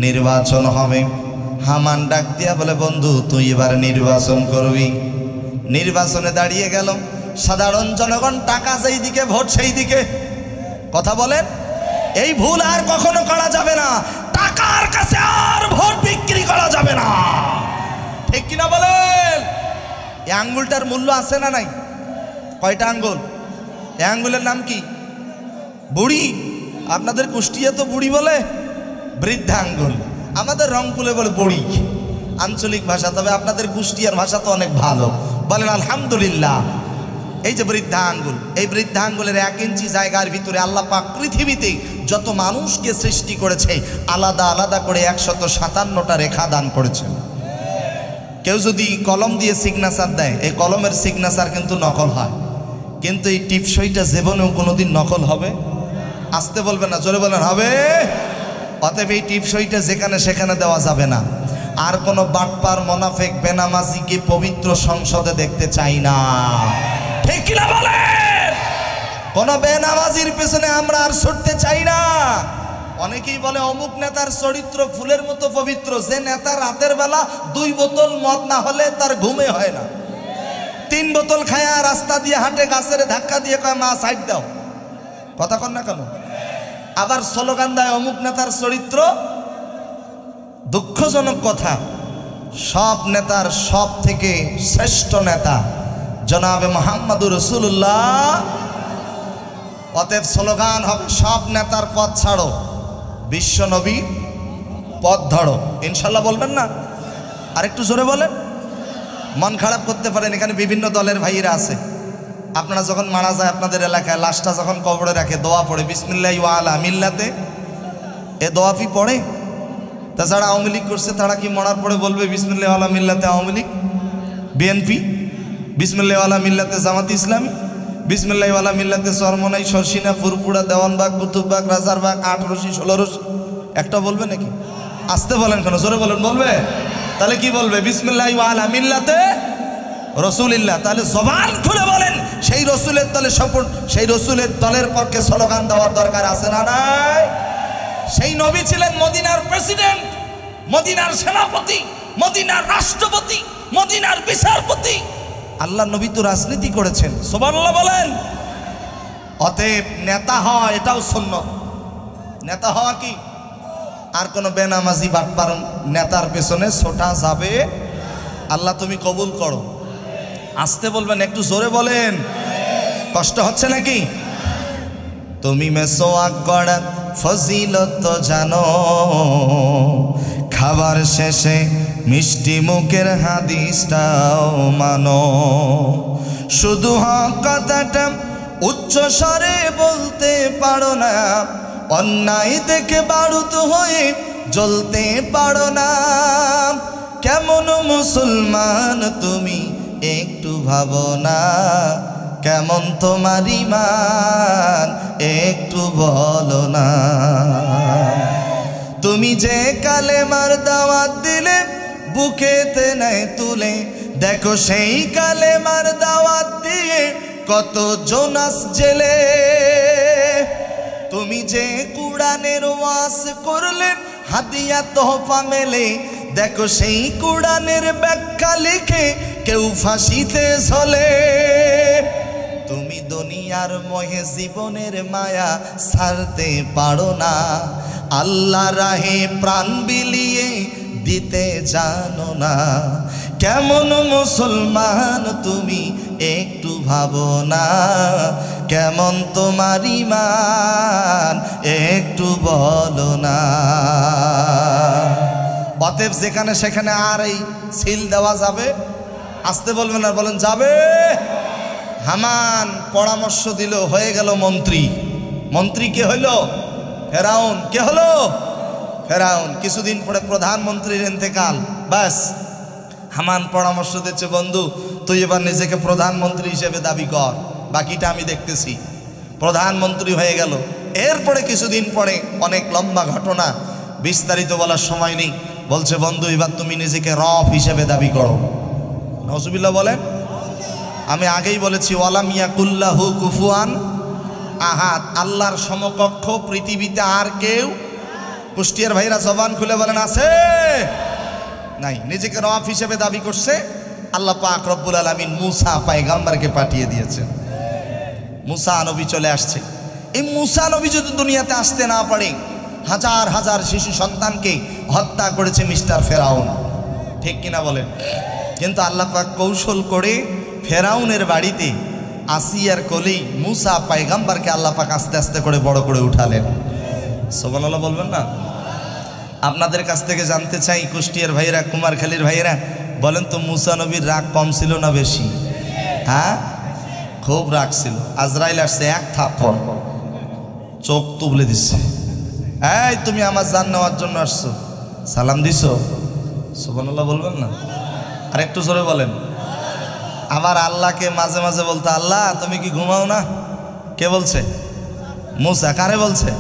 A: নির্বাচন হবে। হামান ডাক দিয়া বলে, বন্ধু তুই এবার নির্বাচন করবি। নির্বাচনে দাঁড়িয়ে গেল। সাধারণ জনগণ টাকা যেই দিকে ভোট সেই দিকে। কথা বলেন, এই ভুল আর কখনো করা যাবে না। টাকার কাছে আর ভোট বিক্রি করা যাবে না, ঠিক কিনা বলেন? এই আঙ্গুলটার মূল্য আছে না নাই? কয়টা আঙ্গুল? এই আঙ্গুলের নাম কি? বুড়ি। আপনাদের কুষ্টিয়া তো বুড়ি বলে, বৃদ্ধা আঙ্গুল। আমাদের রংপুরে বলে বুড়ি, আঞ্চলিক ভাষা। তবে আপনাদের কুষ্টিয়ার ভাষা তো অনেক ভালো, বলেন আলহামদুলিল্লাহ। এই যে বৃদ্ধা আঙ্গুল, এই বৃদ্ধা আঙ্গুলের 1 ইঞ্চি জায়গার ভিতরে আল্লাহ পাক পৃথিবীতে যত মানুষকে সৃষ্টি করেছে আলাদা আলাদা করে 157টা রেখা দান করেছেন। কেউ যদি কলম দিয়ে সিগনেচার দেয়, এই কলমের সিগনেচার কিন্তু নকল হয়, কিন্তু এই টিপসইটা জীবনেও কোনোদিন নকল হবে? আসতে বলবেন না, জোরে বলেন হবে। অতএব এই টিপসইটা যেখানে সেখানে দেওয়া যাবে না। আর কোনো বাটপার, মোনাফেক, বেনামাজিকে পবিত্র সংসদে দেখতে চাই না, ঠিক কিনা বলেন? কোন বেনামাজির পেছনে আমরা আর ছুটতে চাই না। অনেকেই বলে অমুক নেতার চরিত্র ফুলের মতো পবিত্র। যে নেতা রাতের বেলা 2 বোতল মদ না হলে তার ঘুমে হয় না, 3 বোতল খায়া রাস্তা দিয়ে হাঁটে, গাছের ধাক্কা দিয়ে কয় মা সাইড দাও। কথা কন না কেন? আবার স্লোগান দেয় অমুক নেতার চরিত্র। দুঃখজনক কথা, সব নেতার সব থেকে শ্রেষ্ঠ নেতা জনাবে মুহাম্মদুর রাসূলুল্লাহ। অতএব স্লোগান হবে সব নেতার পথ ছাড়ো, বিশ্ব নবী পথ ধরো। ইনশাল্লাহ বলবেন না? আরেকটু জোরে বলেন। মন খারাপ করতে পারেন, এখানে বিভিন্ন দলের ভাইয়েরা আছে। আপনারা যখন মারা যায় আপনাদের এলাকায় লাশটা যখন কবরে রাখে দোয়া পড়ে, বিসমিল্লাহি ওয়া আলা মিল্লাতে। এ দোয়া কি পড়ে? তাছাড়া আওয়ামী লীগ করছে, তারা কি মরার পরে বলবে বিসমিল্লাহি ওয়া আলা মিল্লাতে আওয়ামী লীগ, বিএনপি? বিসমিল্লাহি ওয়া আলা মিল্লাতে জামাত ইসলামী, বিসমিল্লাহি ওয়া আলা মিল্লাতে চরমনাই, শর্ষিনা, ফুরপুরা, দেওয়ানবাগ, কুতুববাগ, রাজারবাগ, 8 রশি 16 রশি। একটা বলবে নাকি? আসতে বলেন কেন? জোরে বলেন। বলবে? তাহলে কি বলবে? বিসমিল্লাহি ওয়া আলা মিল্লাতে রাসূলিল্লাহ। তাহলে জবান খুলে বলেন, সেই রসুলের দলে সাপোর্ট, সেই রসুলের দলের পক্ষে স্লোগান দেওয়ার দরকার আছে না নাই? সেই নবী ছিলেন মদিনার প্রেসিডেন্ট, মদিনার সেনাপতি, মদিনার রাষ্ট্রপতি, মদিনার বিচারপতি। আল্লাহ নবী তো রাজনীতি করেছেন, সুবহানাল্লাহ বলেন। অতএব নেতা হওয়া এটাও সুন্নাত। নেতা হওয়া কি? আর কোনো বেনামাজি বাটপার নেতার পেছনে ছোটা যাবে? আল্লাহ তুমি কবুল করো। আসতে বলবেন, একটু জোরে বলেন। কষ্ট হচ্ছে নাকি? তুমি মেসোয়াক করা ফজিলত জানো, খাবার শেষে মিষ্টি মুখের হাদিসটাও মানো। শুধু হক কথাটা উচ্চ স্বরে বলতে পারো না, অন্যায় দেখে বারুদ হয়ে জ্বলতে পারো না। কেমন মুসলমান তুমি একটু ভাবো না, কেমন তোমার ঈমান একটু বলো না। তুমি যে কালেমার দাওয়াত দিলে বুকেতে নাই তুলে, দেখো সেই কালেমার দাওয়াত দিয়ে কত জোনাস জেলে। তুমি যে কুরআনের ওয়াজ করলে হাদিয়া তোহফা মেলে, দেখো সেই কুরআনের ব্যাখ্যা লিখে কেউ ফাঁসিতে ঝোলে। তুমি দুনিয়ার মোহে জীবনের মায়া ছাড়তে পারো না, আল্লাহ রাহে প্রাণ বিলিয়ে দিতে জানো না। কেমন মুসলমান তুমি একটু ভাবো না, কেমন তোমার ঈমান একটু বলো না। অতএব যেখানে সেখানে আর এই সিল দেওয়া যাবে, আসতে বলবেন আর বলেন যাবে। হামান পরামর্শ দিল, হয়ে গেল মন্ত্রী। মন্ত্রী কে হইল? ফেরাউন। কে হলো? ফেরাউন। কিছুদিন পরে প্রধানমন্ত্রীর ইন্তেকাল। ব্যাস, হামান পরামর্শ দিচ্ছে, বন্ধু তুই এবার নিজেকে প্রধানমন্ত্রী হিসেবে দাবি কর, বাকিটা আমি দেখতেছি। প্রধানমন্ত্রী হয়ে গেল। এরপরে কিছুদিন পরে অনেক লম্বা ঘটনা, বিস্তারিত বলার সময় নেই। বলছে, বন্ধু এবার তুমি নিজেকে রব হিসেবে দাবি করো। নাউজুবিল্লাহ বলেন। আমি আগেই বলেছি, ওয়ালাম ইয়াকুল্লাহু কুফুয়ান আহাদ, আল্লাহর সমকক্ষ পৃথিবীতে আর কেউ। কুষ্টিয়ার ভাইরা জবান খুলে বলেন আছে? নাই। নিজেকে রব হিসেবে দাবি করছে। আল্লাহ পাক রব্বুল আলামিন মুসা পয়গম্বরকে পাঠিয়ে দিয়েছেন। মুসা নবী চলে আসছে। এই মুসা নবী যদি দুনিয়াতে আসতে না পারে, হাজার হাজার শিশু সন্তানকে হত্যা করেছে মিস্টার ফেরাউন, ঠিক কিনা বলেন? কিন্তু আল্লাহ পাক কৌশল করে ফেরাউনের বাড়িতে আসিয়ার কোলেই মুসা পয়গম্বরকে আল্লাহ পাক আস্তে আস্তে করে বড় করে উঠালেন। সুবহানাল্লাহ বলবেন না? আপনাদের কাছ থেকে জানতে চাই, কুষ্টিয়ার ভাইয়েরা, কুমারখালীর ভাইয়েরা, বলেন তো মুসা নবীর রাগ কম ছিল না বেশি? হ্যাঁ, খুব রাগ ছিল। আজরাইল আসছে, এক থাপ্পড় চোখ তুবলে দিচ্ছে। এই তুমি আমার জান নেওয়ার জন্য আসছো, সালাম দিছো? সুবহানাল্লাহ বলবেন না? আর একটু জোরে বলেন। আবার আল্লাহকে মাঝে মাঝে বলতো, আল্লাহ তুমি কি ঘুমাও না? কে বলছে? মুসা। কারে বলছে?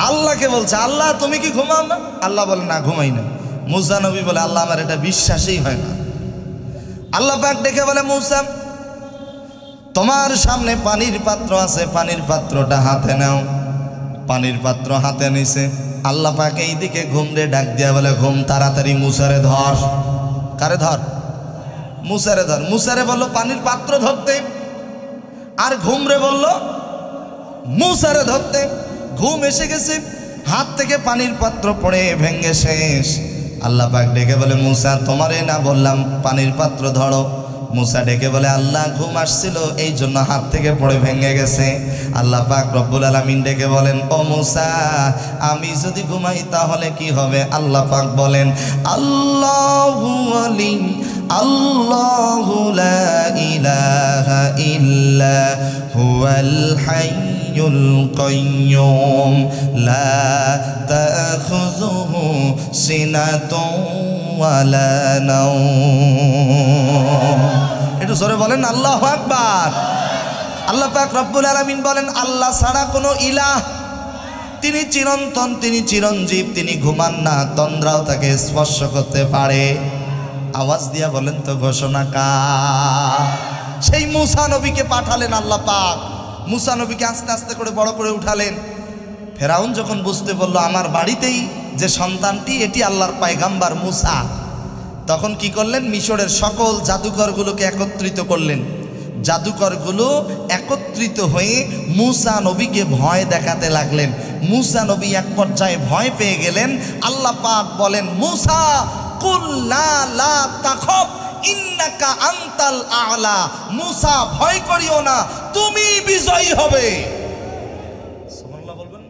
A: আল্লাহকে বলছে, আল্লাহ তুমি কি ঘুমাও না? আল্লাহ বলে, না ঘুমাই না। মুসা নবী বলে, আল্লাহ আমার এটা বিশ্বাসই হয় না। আল্লাহ পাক ডেকে বলে, মুসা তোমার সামনে পানির পাত্র আছে, পানির পাত্রটা হাতে নাও। পানির পাত্র হাতে নিছে। আল্লাহ পাক এইদিকে ঘুমরে ডাক দিয়া বলে, ঘুম তাড়াতাড়ি মুসারে ধর। কারে ধর? মুসারে ধর। মুসারে বললো পানির পাত্র ধরতে, আর ঘুমরে বললো মুসারে ধরতে। ঘুম এসে গেছে, হাত থেকে পানির পাত্র পড়ে ভেঙে শেষ। আল্লাহ পাক ডেকে বলে, মুসা তোমারে না বললাম পানির পাত্র ধরো? মুসা ডেকে বলে, আল্লাহ ঘুম আসছিল এই জন্য হাত থেকে পড়ে ভেঙে গেছে। আল্লাহ পাক রব্বুল আলামিন ডেকে বলেন, ও মুসা আমি যদি ঘুমাই তাহলে কি হবে? আল্লাহ পাক বলেন, আল্লাহু আলী আল্লাহু লা ইলাহা ইল্লা হুয়াল হাইয়ুল কাইয়্যুম লা তাখুযুহু সিনাতুন ওয়ালা নাওম। একটু জোরে বলেন আল্লাহু আকবার। আল্লাহ পাক রব্বুল আলামিন বলেন, আল্লাহ ছাড়া কোনো ইলাহ, তিনি চিরন্তন, তিনি চিরঞ্জীব, তিনি ঘুমান না, তন্দ্রাও তাকে স্পর্শ করতে পারে। আওয়াজ দিয়া বলেন তো ঘোষণা কার? সেই মুসা নবীকে পাঠালেন আল্লাহ পাক। মুসা নবীকে আস্তে আস্তে করে বড় করে উঠালেন। ফেরাউন যখন বুঝতে বলল আমার বাড়িতেই যে সন্তানটি এটি আল্লাহর পয়গম্বর মুসা, তখন কি করলেন? মিশরের সকল জাদুকরগুলোকে একত্রিত করলেন। জাদুকরগুলো একত্রিত হয়ে মুসা নবীকে ভয় দেখাতে লাগলেন। মুসা নবী এক পর্যায়ে ভয় পেয়ে গেলেন। আল্লাহ পাক বলেন, মুসা কুল লা তাখফ ইন্নাকা আনতাল আ'লা, মুসা ভয় করিও না, তুমি বিজয়ী হবে। সুবহানাল্লাহ বলবেন।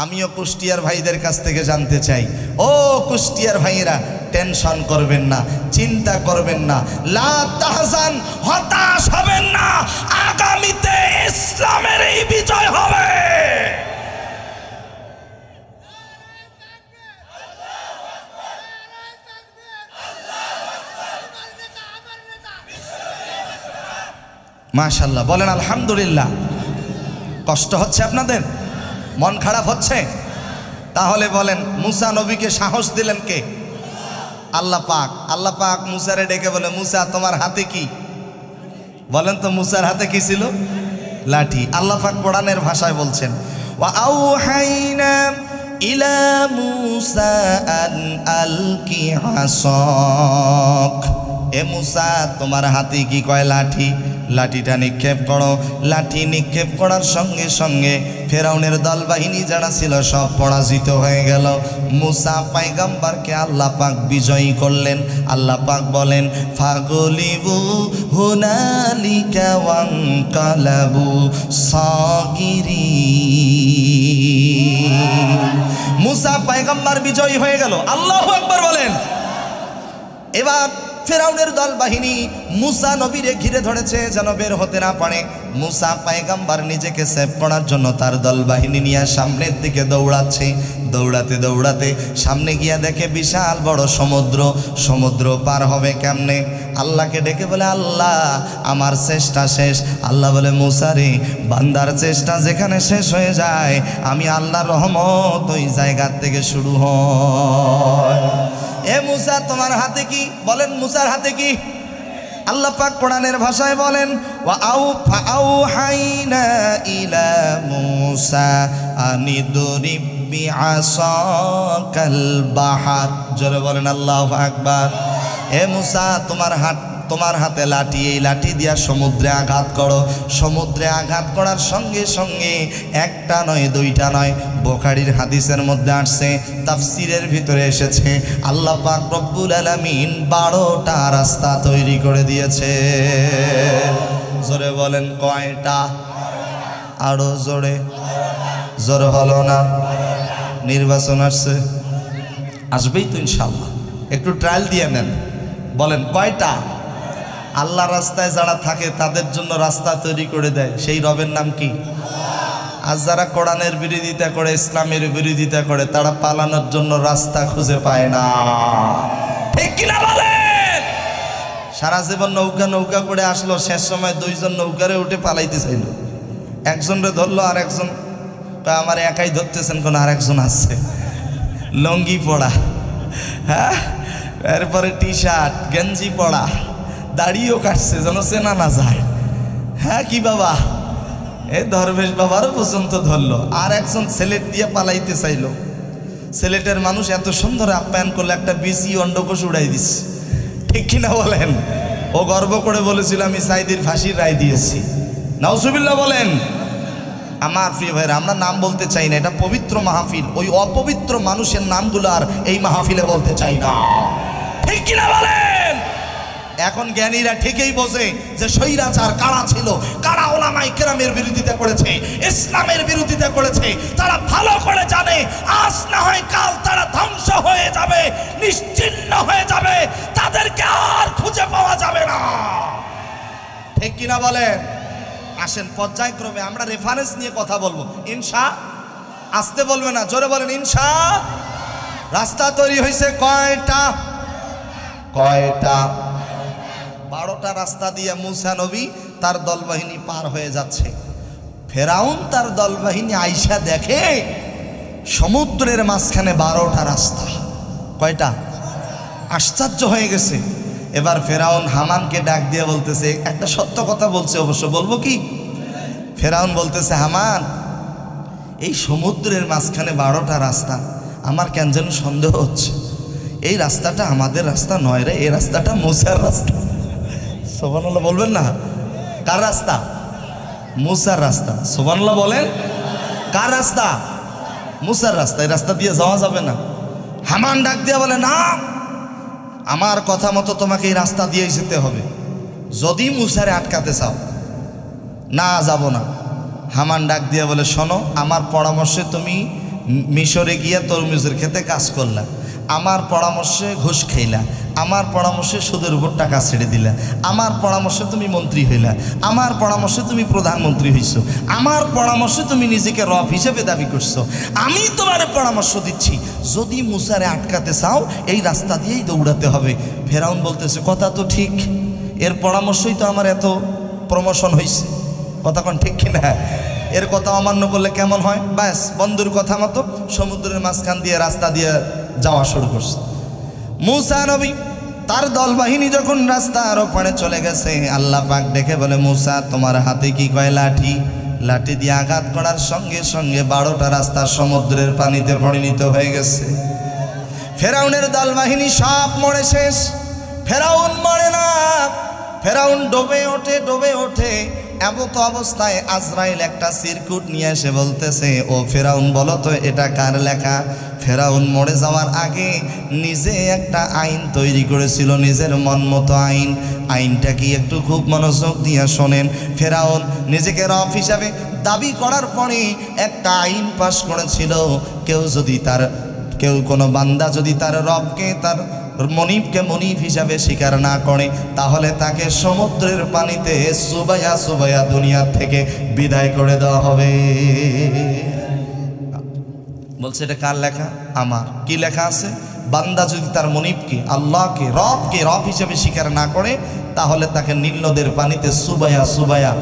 A: আমিও কুষ্টিয়ার ভাইদের কাছ থেকে জানতে চাই, ও কুষ্টিয়ার ভাইরা, টেনশন করবেন না, চিন্তা করবেন না, লা তাহজান, হতাশ হবেন না, আগামীতে ইসলামের এই বিজয় হবে। মাশাআল্লাহ বলেন আলহামদুলিল্লাহ। কষ্ট হচ্ছে আপনাদের? মন খারাপ হচ্ছে? তাহলে বলেন, মুসা নবীকে সাহস দিলেন কে? আল্লাহ পাক। আল্লাহ পাক মুসারে ডেকে বলে, মুসা তোমার হাতে কি? বলেন তো মুসার হাতে কি ছিল? লাঠি। আল্লাহ পাক কোরআনের ভাষায় বলছেন, ওয়া আওহাইনা ইলা মুসা আন আলকি আসাক এ মুসা তোমার হাতে কি কয় লাঠি, লাঠিটা নিক্ষেপ করো। লাঠি নিক্ষেপ করার সঙ্গে সঙ্গে ফেরাউনের দল বাহিনী যারা ছিল সব পরাজিত হয়ে গেল। মুসা পয়গম্বরকে আল্লাহ পাক বিজয়ী করলেন। আল্লাহ পাক বলেন ফাগলিবু হুনালিকা ওয়ানকালাবু সাগিরিন। মুসা পয়গম্বর বিজয়ী হয়ে গেল। আল্লাহু আকবার বলেন। এবার ফেরাউনের দল বাহিনী মুসা নবীরে ঘিরে ধরেছে যেন বের হতে না পারে। মুসা পয়গম্বর নিজেকে সেভ করার জন্য তার দল বাহিনী নিয়ে সামনের দিকে দৌড়াচ্ছে। দৌড়াতে দৌড়াতে সামনে গিয়া দেখে বিশাল বড় সমুদ্র। সমুদ্র পার হবে কেমনে? আল্লাহকে ডেকে বলে আল্লাহ আমার চেষ্টা শেষ। আল্লাহ বলে মুসা রে, বান্দার চেষ্টা যেখানে শেষ হয়ে যায় আমি আল্লাহর রহমত ওই জায়গার থেকে শুরু হয়। এ মুসা তোমার হাতে কি? বলেন মুসার হাতে কি? আল্লাহ পাক কোরআনের ভাষায় বলেন ওয়া আউহাইনা ইলা মুসা আনিদরিব বিআসাকাল বাহর। জোরে বলেন আল্লাহু আকবার। এ মুসা তোমার হাতে লাঠি, এই লাঠি দিয়া সমুদ্রে আঘাত করো। সমুদ্রে আঘাত করার সঙ্গে সঙ্গে একটা নয় দুইটা নয়, বুখারীর হাদিসের মধ্যে আসছে, তাফসীরের ভিতরে এসেছে, আল্লাহ পাক রব্বুল আলামিন 12টা রাস্তা তৈরি করে দিয়েছে। জোরে বলেন কয়টা? আরো জোরে। জোরে হলো না? নির্বাচন আসছে, আসবেই তো ইনশাআল্লাহ, একটু ট্রায়াল দিয়ে নেন। বলেন কয়টা? আল্লাহ রাস্তায় যারা থাকে তাদের জন্য রাস্তা তৈরি করে দেয়, সেই রবের নাম কি? আর যারা কোরআনের বিরোধিতা করে, ইসলামের বিরোধিতা করে, তারা পালানোর জন্য রাস্তা খুঁজে পায় না। ঠিক কিনা বলেন? সারা জীবন নৌকা নৌকা করে আসলো, শেষ সময় দুইজন নৌকারে উঠে পালাইতে চাইল। একজনরে ধরলো, আর একজন আমার একাই ধরতেছেন, কোন আর একজন আসছে লঙ্গি পড়া, হ্যাঁ, এরপরে টি শার্ট গেঞ্জি পড়া, দাড়িও কাটছে যেন চেনা না যায়। হ্যাঁ কি বাবা, এই ধর্মেশ বাবারও পর্যন্ত ধরলো। আর একজন সিলেট দিয়ে পালাইতে চাইল। সিলেটের মানুষ এত সুন্দর আপ্যায়ন করলে একটা বিসি অন্ডকোষ উড়াই দিচ্ছে। ঠিক কিনা বলেন? ও গর্ব করে বলেছিল আমি সাইদির ফাঁসির রায় দিয়েছি। নাউজুবিল্লাহ বলেন। আমার প্রিয় ভাইরা, আমরা নাম বলতে চাই না, এটা পবিত্র মাহফিল। ওই অপবিত্র মানুষের নামগুলো আর এই মাহফিলে বলতে চাই না। ঠিক কিনা বলেন? এখন জ্ঞানীরা ঠিকই বোঝে যে স্বৈরাচার কারা ছিল, কারা ওলামায়ে কেরামের বিরোধিতা করেছে, ইসলামের বিরোধিতা করেছে। তারা ভালো করে জানে আজ না হয় কাল তারা ধ্বংস হয়ে যাবে, নিশ্চিহ্ন হয়ে যাবে, তাদেরকে আর খুঁজে পাওয়া যাবে না। ঠিক কিনা বলেন? আসেন পর্যায়ক্রমে আমরা রেফারেন্স নিয়ে কথা বলবো ইনশা। আসতে বলবে না, জোরে বলেন ইনশা। রাস্তা তৈরি হয়েছে কয়টা? কয়টা? 12টা রাস্তা দিয়ে মুসা নবী তার দলবাহিনী পার হয়ে যাচ্ছে। ফেরাউন তার দলবাহিনী আইসা দেখে সমুদ্রের মাঝখানে 12টা রাস্তা। কয়টা? আশ্চর্য হয়ে গেছে। এবার ফেরাউন হামানকে ডাক দিয়ে বলতেছে, একটা সত্য কথা বলছে অবশ্য, বলবো কি? ফেরাউন বলতেছে হামান, এই সমুদ্রের মাঝখানে 12টা রাস্তা, আমার কেন যেন সন্দেহ হচ্ছে এই রাস্তাটা আমাদের রাস্তা নয় রে, এই রাস্তাটা মুসার রাস্তা। সুবহানাল্লাহ বলবেন না? কার রাস্তা? মুসার রাস্তা। সুবহানাল্লাহ বলেন। কার রাস্তা? মুসার রাস্তা। এই রাস্তা দিয়ে যাওয়া যাবে না। হামান ডাক দিয়ে বলে, না, আমার কথা মতো তোমাকে এই রাস্তা দিয়ে যেতে হবে। যদি মুসারে আটকাতে চাও, না যাব না। হামান ডাক দিয়ে বলে, শোনো, আমার পরামর্শে তুমি মিশরে গিয়ে তরমুজের খেতে কাজ করলা, আমার পরামর্শে ঘুষ খাইলা, আমার পরামর্শে সুদের উপর টাকা ছেড়ে দিলা, আমার পরামর্শে তুমি মন্ত্রী হইলা, আমার পরামর্শে তুমি প্রধানমন্ত্রী হইছো, আমার পরামর্শে তুমি নিজেকে রব হিসেবে দাবি করছো। আমি তোমার পরামর্শ দিচ্ছি, যদি মুসারে আটকাতে চাও এই রাস্তা দিয়েই দৌড়াতে হবে। ফেরাউন বলতেছে, কথা তো ঠিক, এর পরামর্শই তো আমার এত প্রমোশন হয়েছে। কথা কোন ঠিক কিনা? এর কথা অমান্য করলে কেমন হয়? ব্যাস বন্ধুর কথা মতো সমুদ্রের মাঝখান দিয়ে রাস্তা দিয়ে যাওয়া শুরু করছে। মুসা নবী তার দল বাহিনী যখন রাস্তার ওপারে চলে গেছে, আল্লাহ পাক দেখে বলে, মুসা তোমার হাতে কি কয়? লাঠি। লাঠি দিয়ে আঘাত করার সঙ্গে সঙ্গে 12টা রাস্তা সমুদ্রের পানিতে পরিণত হয়ে গেছে। ফেরাউনের দল বাহিনী সব মরে শেষ। ফেরাউন মরে না, ফেরাউন ডোবে ওঠে। এমত অবস্থায় আজরাইল একটা চিরকুট নিয়ে এসে বলতেছে, ও ফেরাউন বলো তো এটা কার লেখা? ফেরাউন মরে যাওয়ার আগে নিজে একটা আইন তৈরি করেছিল, নিজের মন মতো আইনটা কি একটু খুব মনোযোগ দিয়ে শোনেন। ফেরাউন নিজেকে রব হিসাবে দাবি করার পরে একটা আইন পাশ করেছিল, কেউ কোনো বান্দা যদি তার রবকে, তার মনিবকে মনিব হিসাবে স্বীকার না করে, তাহলে তাকে সমুদ্রের পানিতে সুবাইয়া দুনিয়া থেকে বিদায় করে দেওয়া হবে। বলছে এটা কার লেখা? আমার। কি লেখা আছে? বান্দা যদি তার মনিবকে, আল্লাহকে, রব হিসেবে স্বীকার না করে, তাহলে তাকে নীল নদের পানিতে সুবাইয়া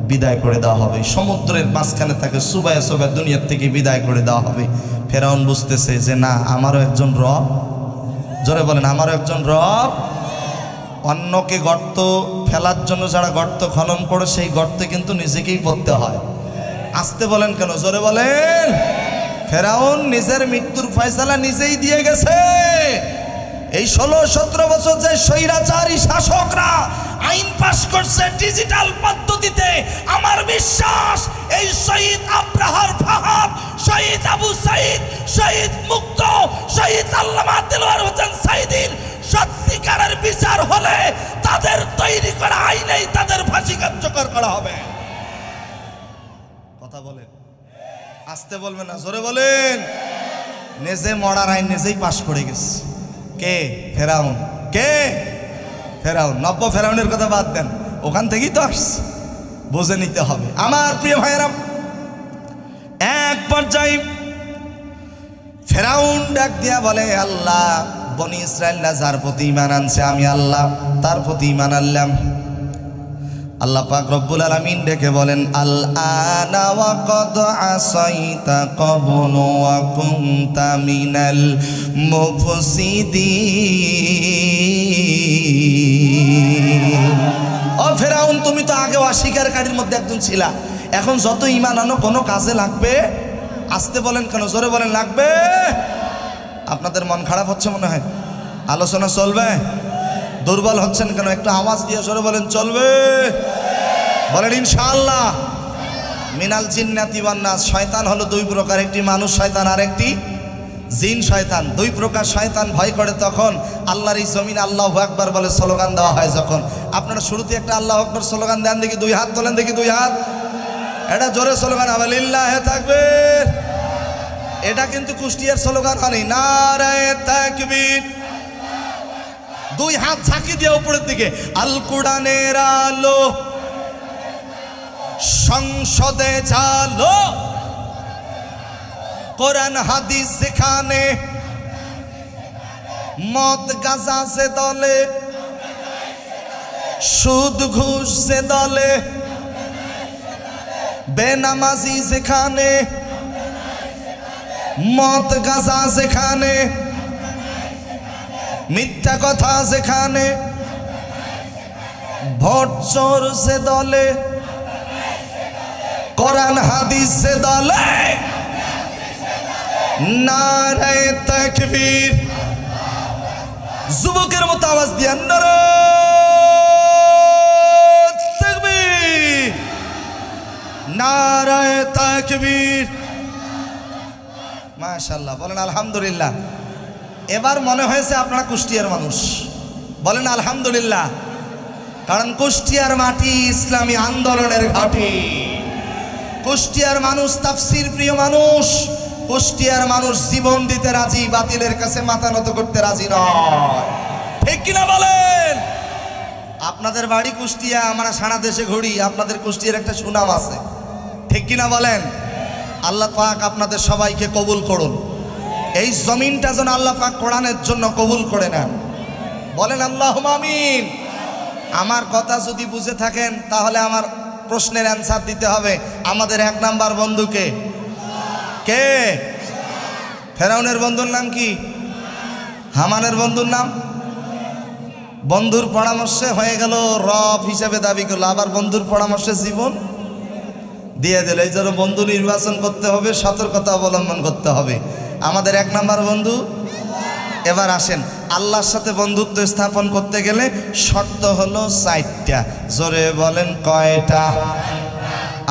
A: বিদায় করে দেওয়া হবে। সমুদ্রের মাঝখানে তাকে সুবাইয়া দুনিয়ার থেকে বিদায় করে দেওয়া হবে। ফেরাউন বুঝতেছে যে না, আমারও একজন রব, জোরে বলেন, আমারও একজন রব। অন্যকে গর্ত ফেলার জন্য যারা গর্ত খনন করে, সেই গর্তে কিন্তু নিজেকেই পড়তে হয়। আসতে বলেন কেন? জোরে বলেন। ফেরাউন নিজের মৃত্যুর ফয়সালা নিজেই দিয়ে গেছে। এই 16-17 বছর যে স্বৈরাচারী শাসকরা আইন পাশ করছে ডিজিটাল পদ্ধতিতে, আমার বিশ্বাস এই শহীদ আব্রাহার ফাহাদ, শহীদ আবু সাইদ, শহীদ মুক্ত, শহীদ আল্লামা দেলোয়ার হোসেন সাইদির সত্যিকারের বিচার হলে তাদের তৈরি করা আইনেই তাদের ফাঁসি কার্যকর করা হবে। কথা বলেন, আসতে বলবেন না, জোরে বলেন। নিজে মরার আইন নিজেই পাশ করে গেছে। কে? ফেরাউন। কে? ফেরাউন। নব্য ফেরাউনের কথা বাদ দেন, ওখান থেকেই তো আসছে, বুঝে নিতে হবে। আমার প্রিয় ভাইয়েরা, এক পর্যায়ে ফেরাউন ডাক দিয়া বলে, আল্লাহ, বনি ইসরায়েলরা যার প্রতি ঈমান আনছে, আমি আল্লাহ তার প্রতি ঈমান আনলাম। আল্লাহ পাক রব্বুল আলামিন ডেকে বলেন, আল আনা ওয়া কদ আসাইতা ক্বাবলু ওয়া কুনতা মিনাল মুফসিদিন। ও ফেরাউন, তুমি তো আগে অস্বীকারীর মধ্যে একজন ছিলা, এখন যত ঈমান আনো কোনো কাজে লাগবে? আসতে বলেন কেন? জোরে বলেন, লাগবে। আপনাদের মন খারাপ হচ্ছে মনে হয়, আলোচনা চলবে? দুর্বল হচ্ছেন কেন? একটু আওয়াজ দিয়ে জোরে বলেন, চলবে? বলেন ইনশাআল্লাহ। মিনাল জিন্নাতি ওয়ান নাস, শয়তান হলো দুই প্রকার, একটি মানুষ শয়তান আর একটি জিন শয়তান। দুই প্রকার শয়তান ভয় করে তখন আল্লাহর এই জমিন আল্লাহু আকবার বলে স্লোগান দেওয়া হয় যখন। আপনারা শুরুতে একটা আল্লাহু আকবার স্লোগান দেন দেখি, দুই হাত তোলেন দেখি, দুই হাত। এটা জোরে স্লোগান হবে, লিল্লাহে তাকবীর। এটা কিন্তু কুষ্টিয়ার স্লোগান হয়নি, নারায়ে তাকবীর। দুই হাত ঝাঁকি দিয়ে উপরের দিকে। আল কুরআনের আলো সংসদে চালো, কোরআন হাদিস যেখানে, মদ গাঁজা যে দলে, সুদ ঘুষ যে দলে, বেনামাজি যেখানে, মদ গাঁজা যেখানে, মিথ্যা কথা যেখানে, ভোট চোর যে দলে, কোরআন হাদিস যে দলে, নারায়ে তাকবীর। যুবকের মতো আওয়াজ দিয়ে নারায়ে তাকবীর, নারায়ে তাকবীর। মাশাআল্লাহ, বলেন আলহামদুলিল্লাহ। এবার মনে হয়েছে আপনারা কুষ্টিয়ার মানুষ, বলেন আলহামদুলিল্লাহ। কারণ কুষ্টিয়ার মাটি ইসলামী আন্দোলনের ঘাঁটি। কুষ্টিয়ার মানুষ তাফসীর প্রিয় মানুষ। কুষ্টিয়ার মানুষ জীবন দিতে রাজি, বাতিলের কাছে মাথা নত করতে রাজি নয়। ঠিক কিনা বলেন? আপনাদের বাড়ি কুষ্টিয়া, আমরা সারা দেশে ঘুরি, আপনাদের কুষ্টিয়ার একটা সুনাম আছে, ঠিক কিনা বলেন? আল্লাহ পাক আপনাদের সবাইকে কবুল করুন। এই জমিনটা যেন আল্লাহ পাক কোরআনের জন্য কবুল করে নেন, বলেন আল্লাহুম্মা আমিন। আমার কথা যদি বুঝে থাকেন তাহলে আমার প্রশ্নের অ্যান্সার দিতে হবে। আমাদের এক নাম্বার বন্ধুকে কে? ফেরাউনের বন্ধুর নাম কি? হামানের বন্ধুর নাম? বন্ধুর পরামর্শে হয়ে গেল রব হিসেবে দাবি করলো, আবার বন্ধুর পরামর্শে জীবন দিয়ে দিল। এই জন্য বন্ধু নির্বাচন করতে হবে, সতর্কতা অবলম্বন করতে হবে। আমাদের এক নাম্বার বন্ধু এবার আসেন, আল্লাহর সাথে বন্ধুত্ব স্থাপন করতে গেলে শর্ত হলো 4টা। জোরে বলেন কয়টা?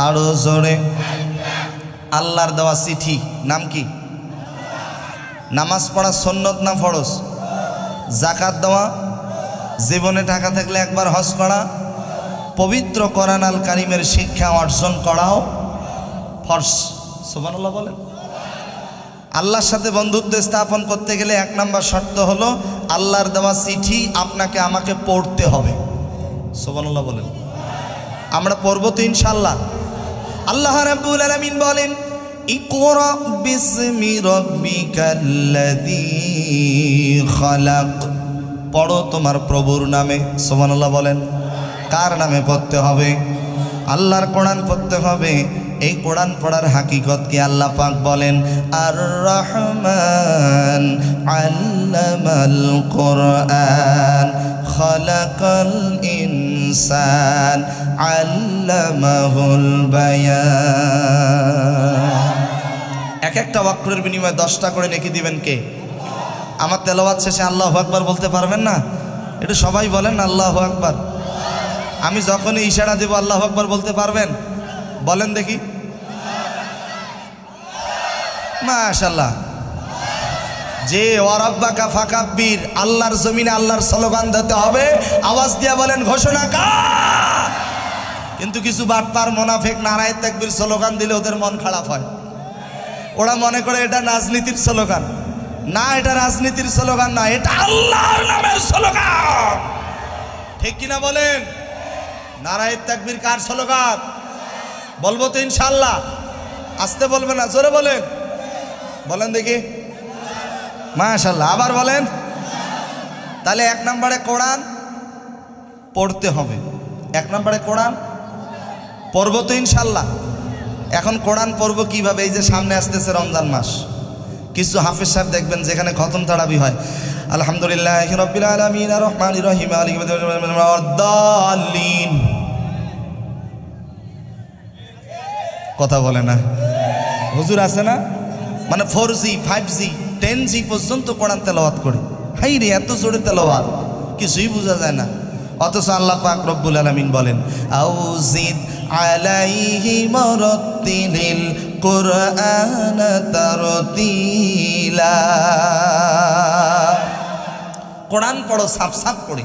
A: আরো জোরে। আল্লাহর দেওয়া চিঠি, নাম কি? নামাজ পড়া সুন্নত না ফরজ? যাকাত দেওয়া, জীবনে টাকা থাকলে একবার হজ করা, পবিত্র কোরআন আল কারীমের শিক্ষা অর্জন করাও ফরজ। সুবহানাল্লাহ বলেন। আল্লাহর সাথে বন্ধুত্ব স্থাপন করতে গেলে 1 নম্বর শর্ত হলো আল্লাহর দেওয়া চিঠি আপনাকে আমাকে পড়তে হবে। সুবহানাল্লাহ বলেন। আমরা পড়বো তো ইনশাআল্লাহ। আল্লাহ রাব্বুল আলামিন বলেন, ইকরা বিসমি রাব্বিকাল্লাযী খালাক। পড়ো তোমার প্রভুর নামে। সুবহানাল্লাহ বলেন। কার নামে পড়তে হবে? আল্লাহর কোরআন পড়তে হবে। এই কোরআন পড়ার হাকিকত কি? আল্লাহ পাক বলেন, আর রহমান আল্লামাল কোরআন খালাকাল ইনসান আল্লামাহুল বায়ান। এক একটা ওয়াক্যের বিনিময়ে 10টা করে নেকি দিবেন কে? আমার তেলাওয়াত শেষে আল্লাহু আকবার বলতে পারবেন না? এটা সবাই বলেন আল্লাহু আকবার। আমি যখনই ইশারা দেব আল্লাহু আকবার বলতে পারবেন? বলেন দেখি। মাশাআল্লাহ। যে ওয়ারাব্বাকা ফাকাব্বির, আল্লাহর জমিনে আল্লাহর স্লোগান দিতে হবে, আওয়াজ দিয়া বলেন ঘোষণা কার। কিন্তু কিছু বাটপার মুনাফিক নারায়ে তাকবীর স্লোগান দিলে ওদের মন খারাপ হয়। ওরা মনে করে এটা রাজনীতির স্লোগান। না, এটা রাজনীতির স্লোগান না, এটা আল্লাহর নামের স্লোগান। ঠিক কিনা বলেন? নারায়ে তাকবীর কার স্লোগান? বলবো তো ইনশাআল্লাহ। আসতে বলবে না, জোরে বলেন। বলেন দেখি। মাশাআল্লাহ। আবার বলেন। তাহলে 1 নম্বরে কোরআন পড়তে হবে। 1 নম্বরে কোরআন পড়বো তো ইনশাআল্লাহ। এখন কোরআন পড়বো কিভাবে? এই যে সামনে আসতেছে রমজান মাস, কিছু হাফেজ সাহেব দেখবেন যেখানে খতম তারাবি হয়, আলহামদুলিল্লাহি রাব্বিল আলামিন আর রহমানির রহিম মালিকি ইয়াউমিদ্দিন। কথা বলে না হুজুর, আছে না? মানে 4G 5G 10G পর্যন্ত কোরআন তেলাওয়াত করে। হাই রে, এত জোরে তেলাওয়াত কিছুই বোঝা যায় না। অথচ আল্লাহ পাক রব্বুল আলামিন বলেন, আউজিদ আলাইহি মারাতিলিল কুরআন তারতিলা। কোরআন পড়ো সাফ সাফ করে,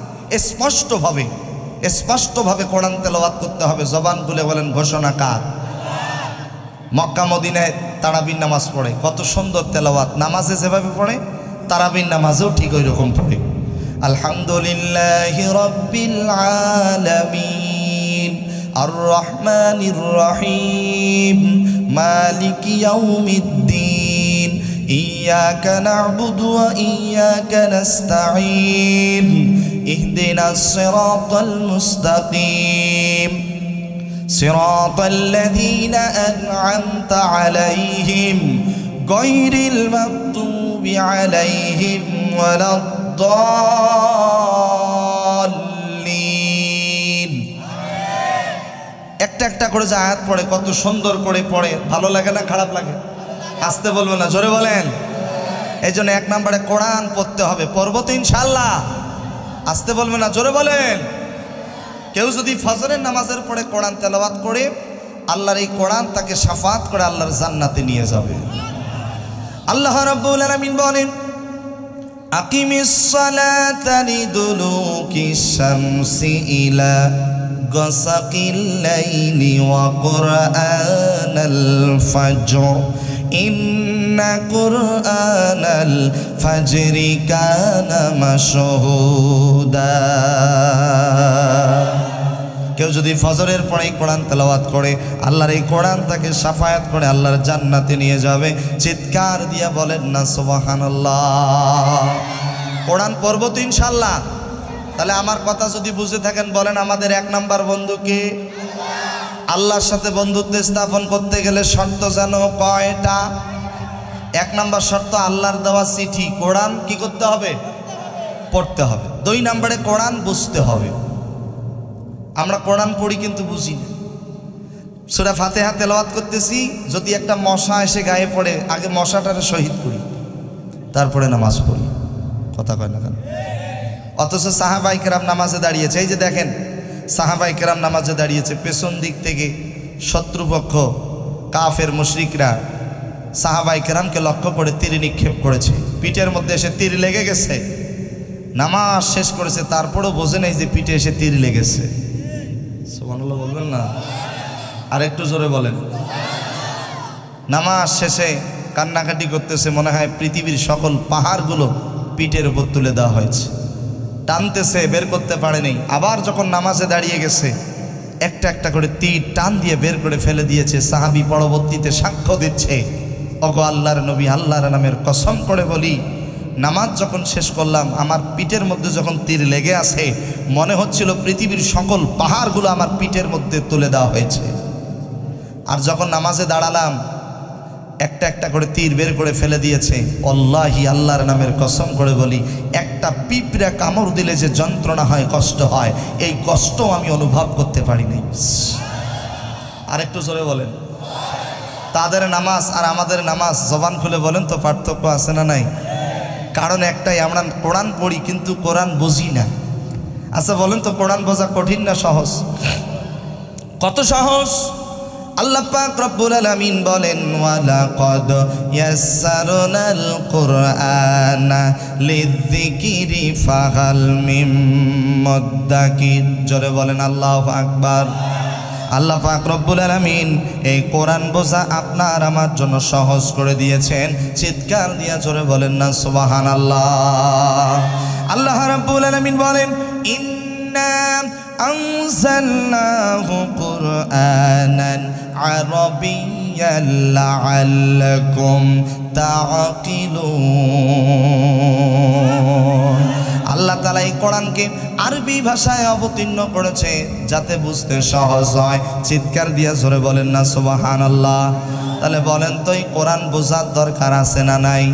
A: স্পষ্টভাবে কোরআন তেলাওয়াত করতে হবে। জবান খুলে বলেন ঘোষণা কার? মক্কা মদিনায় তারাবির নামাজ পড়ে, কত সুন্দর তেলাওয়াত। নামাজে যেভাবে পড়ে তারাবির নামাজেও ঠিক ওই রকম পড়ে। আলহামদুলিল্লাহি রাব্বিল আলামিন আর রহমানির রহিম মালিকি ইয়াউমিদ্দিন ইয়্যাকা না'বুদু ওয়া ইয়্যাকা নাস্তাঈন ইহদিনাস সিরাতাল মুস্তাকিম صراط الذين أنعمت عليهم غير المغضوب عليهم ولا الضالين। একটা একটা করে যে আয়াত পড়ে, কত সুন্দর করে পড়ে, ভালো লাগে না খারাপ লাগে? আসতে বলবো না, জোরে বলেন। এই জন্য 1 নম্বরে কোরআন পড়তে হবে। পড়বো তো ইনশাআল্লাহ। আসতে বলবে না, জোরে বলেন। কেউ যদি ফজরের নামাজের পরে কোরআন তেলাওয়াত করে, আল্লাহর এই কোরআন তাকে শাফাত করে আল্লাহর জান্নাতে নিয়ে যাবে। আল্লাহ রাব্বুল আলামিন বলেন, আকিমিস সালাতা লিদুলুকিশ শামসি ইলা গাসাকিল লাইলি ওয়া কুরআনাল ফাজর ইন্না কুরআনাল ফাজরি কানা মাশহুদা। কেউ যদি ফজরের পরে কোরআন তেলাওয়াত করে, আল্লাহর এই কোরআন তাকে শাফায়াত করে আল্লাহর জান্নাতে নিয়ে যাবে। চিৎকার দিয়া বলেন না সুবহানাল্লাহ। কোরআন পড়বো তো ইনশাআল্লাহ। তাহলে আমার কথা যদি বুঝে থাকেন বলেন, আমাদের 1 নম্বর বন্ধু কে? আল্লাহর সাথে বন্ধুত্ব স্থাপন করতে গেলে শর্ত জানো কয়টা? 1 নম্বর শর্ত আল্লাহর দেওয়া চিঠি কোরআন কি করতে হবে? পড়তে হবে। 2 নম্বরে কোরআন বুঝতে হবে। আমরা কোরআন পড়ি কিন্তু বুঝি না। সূরা ফাতিহা তেলাওয়াত করতেছি, যদি একটা মশা এসে গায়ে পড়ে, আগে মশাটারে শহীদ করি, তারপরে নামাজ পড়ি। কথা কয় না কেন? অথচ সাহাবায়ে কেরাম নামাজে দাঁড়িয়েছে। এই যে দেখেন, সাহাবায়ে কেরাম নামাজে দাঁড়িয়েছে, পেছন দিক থেকে শত্রুপক্ষ কাফের মুশরিকরা সাহাবায়ে কেরামকে লক্ষ্য করে তীর নিক্ষেপ করেছে। পিঠের মধ্যে এসে তীর লেগে গেছে। নামাজ শেষ করেছে, তারপরেও বোঝে নাই যে পিঠে এসে তীর লেগেছে। সুবহানাল্লাহ বলবেন না? আর একটু জোরে বলেন। নামাজ শেষে কান্নাকাটি করতেছে, মনে হয় পৃথিবীর সকল পাহাড়গুলো পিঠের উপর তুলে দেওয়া হয়েছে। টানতেছে, বের করতে পারেনি। আবার যখন নামাজে দাঁড়িয়ে গেছে, একটা একটা করে তীর টান দিয়ে বের করে ফেলে দিয়েছে। সাহাবী পরবর্তীতে সাক্ষ্য দিচ্ছে, ওগো আল্লাহর নবী, আল্লাহর নামের কসম করে বলি, নামাজ যখন শেষ করলাম, আমার পিঠের মধ্যে যখন তীর লেগে আছে, মনে হচ্ছিল পৃথিবীর সকল পাহাড়গুলো আমার পিঠের মধ্যে তুলে দেওয়া হয়েছে। আর যখন নামাজে দাঁড়ালাম, একটা একটা করে তীর বের করে ফেলে দিয়েছে। আল্লাহি, আল্লাহর নামের কসম করে বলি, একটা পিঁপড়া কামড় দিলে যে যন্ত্রণা হয়, কষ্ট হয়, এই কষ্ট আমি অনুভব করতে পারিনি। আর একটু জোরে বলেন। তাদের নামাজ আর আমাদের নামাজ, জবান খুলে বলেন তো, পার্থক্য আছে না নাই? কারণ একটাই, আমরা কোরআন পড়ি কিন্তু কোরআন বুঝি না। আচ্ছা বলেন তো, কোরআন বোঝা কঠিন না সহজ? কত সহজ! আল্লাহ পাক রব্বুল আলামিন বলেন, ওয়ালাকাদ ইয়াসসারনাল কুরআনা লিযিকরি ফাহাল মিন মুদ্দাকির। জোরে বলেন আল্লাহু আকবার। আল্লাহ পাক রব্বুল আলামিন এই কোরআন বোঝা আপনার আমার জন্য সহজ করে দিয়েছেন। চিৎকার দিয়ে জোরে বলেন না সুবহানাল্লাহ। আল্লাহ রাব্বুল আলামিন বলেন, ইন্না আনজালনাহু কুরআনান আরাবিয়্যান লাআল্লাকুম তাআকিলুন। আল্লাহ তাআলা এই কোরআনকে আরবি ভাষায় অবতীর্ণ করেছে যাতে বুঝতে সহজ হয়। চিৎকার দিয়ে জোরে বলেন না সুবহানাল্লাহ। তাহলে বলেন তো, এই কোরআন বোঝার দরকার আছে না নাই?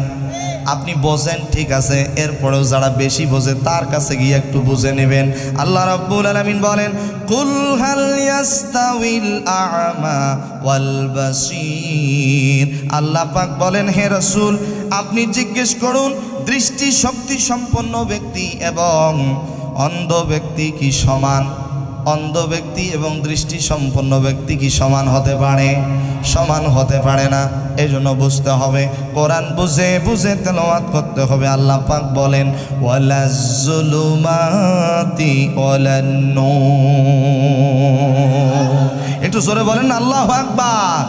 A: আপনি বোঝেন ঠিক আছে, এরপরেও যারা বেশি বোঝে তার কাছে গিয়ে একটু বুঝে নেবেন। আল্লাহ রাব্বুল আলামিন বলেন, কুল হাল ইয়াস্তাউইল আ'মা ওয়াল বাসীর। আল্লাহ পাক বলেন, হে রাসূল, আপনি জিজ্ঞেস করুন, দৃষ্টি শক্তি সম্পন্ন ব্যক্তি এবং অন্ধ ব্যক্তি কি সমান? অন্ধ ব্যক্তি এবং দৃষ্টি সম্পন্ন ব্যক্তি কি সমান হতে পারে? সমান হতে পারে না। এই জন্য বুঝতে হবে, কোরআন বুঝে বুঝে তেলাওয়াত করতে হবে। আল্লাহ পাক বলেন, ওয়ালাজ্জুলুমাতি ওয়ালান নূর। একটু জোরে বলেন আল্লাহু আকবার।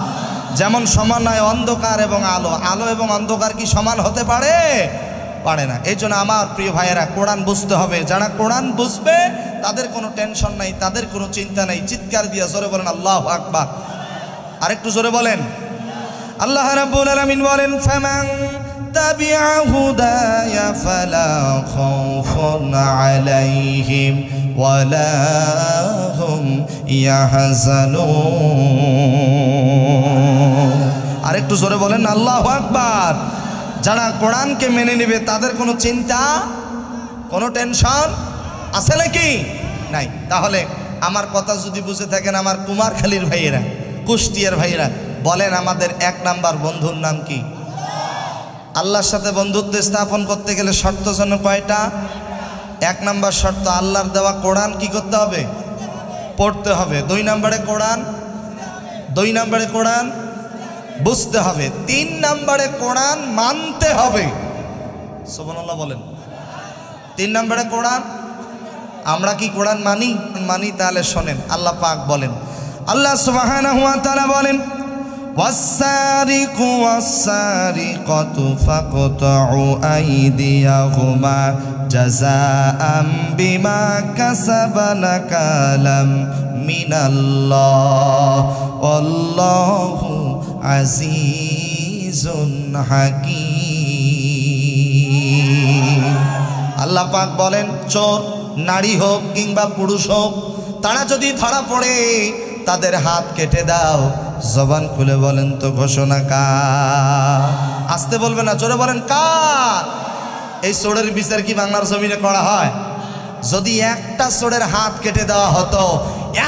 A: যেমন সমান নয় অন্ধকার এবং আলো, আলো এবং অন্ধকার কি সমান হতে পারে? পারে না। এই জন্য আমার প্রিয় ভাইয়েরা, কোরআন বুঝতে হবে। যারা কোরআন বুঝবে তাদের কোনো টেনশন নাই, তাদের কোনো চিন্তা নাই। চিৎকার দিয়ে জোরে বলেন আল্লাহু আকবার। আরেকটু জোরে বলেন। আল্লাহ রাব্বুল আলামিন বলেন, ফামান তাবিআ হুদায়া ফালা খাউফুন আলাইহিম ওয়ালা হুম ইয়াহজানুন। আরেকটু জোরে বলেন আল্লাহু আকবার। যারা কোরআনকে মেনে নেবে তাদের কোনো চিন্তা, কোনো টেনশন আছে নাকি? নাই। তাহলে আমার কথা যদি বুঝে থাকেন, আমার কুমারখালীর ভাইয়েরা, কুষ্টিয়ার ভাইয়েরা, বলেন আমাদের এক নাম্বার বন্ধুর নাম কি? আল্লাহর সাথে বন্ধুত্ব স্থাপন করতে গেলে শর্ত যেন কয়টা? এক নাম্বার শর্ত, আল্লাহর দেওয়া কোরআন কি করতে হবে? পড়তে হবে। দুই নাম্বারে কোরআন বুঝতে হবে। তিন নাম্বারে কোরআন মানতে হবে। সুবহানাল্লাহ বলেন। তিন নাম্বারে কোরআন। আমরা কি কোরআন মানি? তাহলে শোনেন, আল্লাহ পাক বলেন, আল্লাহ সুবহানাহু ওয়া তাআলা বলেন, ওয়াস-সারিকু ওয়াস-সারিকাতু ফাকতাউ আইদিয়াহুমা জাযাআম বিমা কাসাবা নাকালাম মিনাল্লাহ আল্লাহু আজিজুন হাকীম। আল্লাহ পাক বলেন, চোর নারী হোক কিংবা পুরুষ হোক, তারা যদি ধরা পড়ে তাদের হাত কেটে দাও। জবান খুলে বলেন তো, ঘোষণা কার? আসতে বলবে না, জোরে বলেন কার? এই চোরের বিচার কি বাংলার জমিনে করা হয়? যদি একটা চোরের হাত কেটে দেওয়া হতো,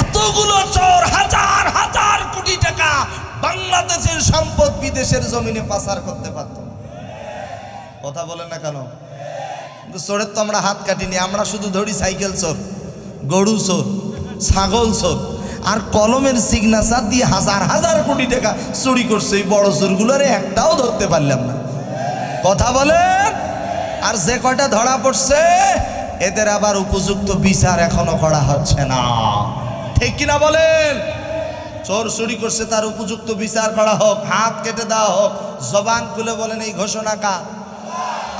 A: এতগুলো চোর হাজার হাজার কোটি টাকা বাংলাদেশের সম্পদ বিদেশের জমিনে পাচার করতে পারত। কথা বলেন না কেন? চোরের তো আমরা হাত কাটিনি, আমরা শুধু ধরি সাইকেল চোর, গরু চোর, ছাগল চোর। আর কলমের সিগনেচার দিয়ে হাজার হাজার কোটি টাকা চুরি করছে। এই বড় চোরগুলোরে একটাও ধরতে পারলাম না। কথা বলেন। আর যে কয়টা ধরা পড়ছে এদের আবার উপযুক্ত বিচার এখনো করা হচ্ছে না, ঠিক কিনা বলেন? চোর চুরি করছে, তার উপযুক্ত বিচার করা হোক, হাত কেটে দেওয়া হোক। জবান খুলে বলেন এই ঘোষণা কার?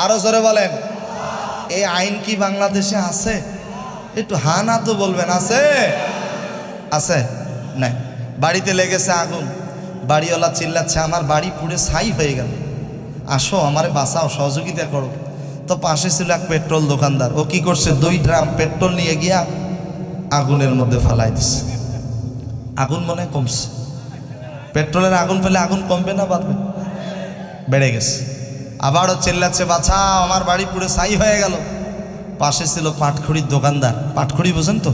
A: আরো জোরে বলেন। এই আইন কি বাংলাদেশে আছে? একটু হা না তো বলবেন। আছে? আছে না? বাড়িতে লেগেছে আগুন, বাড়িওয়ালা চিল্লাচ্ছে আমার বাড়ি পুড়ে ছাই হয়ে গেল, আসো আমারে বাঁচাও, সহযোগিতা করো। তো পাশে ছিল এক পেট্রোল দোকানদার, ও কি করছে 2 ড্রাম পেট্রোল নিয়ে গিয়া আগুনের মধ্যে ফালাই দিছে। আগুন মনে কমছে। পেট্রোলের আগুন পেলে আগুন কমবে না বাড়বে? বেড়ে গেছে। আবারও চিল্লাচ্ছে বাঁচাও আমার বাড়ি পুড়ে ছাই হয়ে গেল। পাশে ছিল পাটখড়ির দোকানদার। পাটখড়ি বোঝেন তো?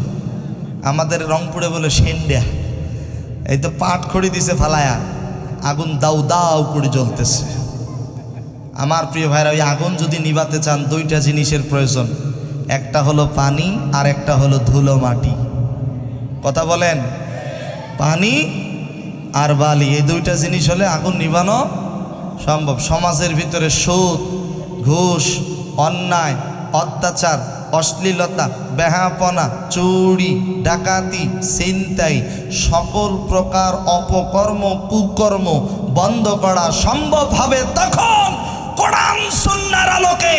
A: আমাদের রংপুরে বলে সেন্ডিয়া। এই তো পাটখড়ি দিছে ফালায়া, আগুন দাউ দাউ করে জ্বলতেছে। আমার প্রিয় ভাইরা, ওই আগুন যদি নিভাতে চান 2টা জিনিসের প্রয়োজন, একটা হলো পানি আর একটা হলো ধুলো মাটি। কথা বলেন। পানি আর বালি, এই 2টা জিনিস হলে আগুন নিভানো সম্ভব। সমাজের ভিতরে সুদ, ঘুষ, অন্যায়, অত্যাচার, অশ্লীলতা, বেহাপনা, চুরি, ডাকাতি, ছিনতাই, সকল প্রকার অপকর্ম, কুকর্ম বন্ধ করা সম্ভব হবে তখন কোরআন সুন্নাহর আলোকে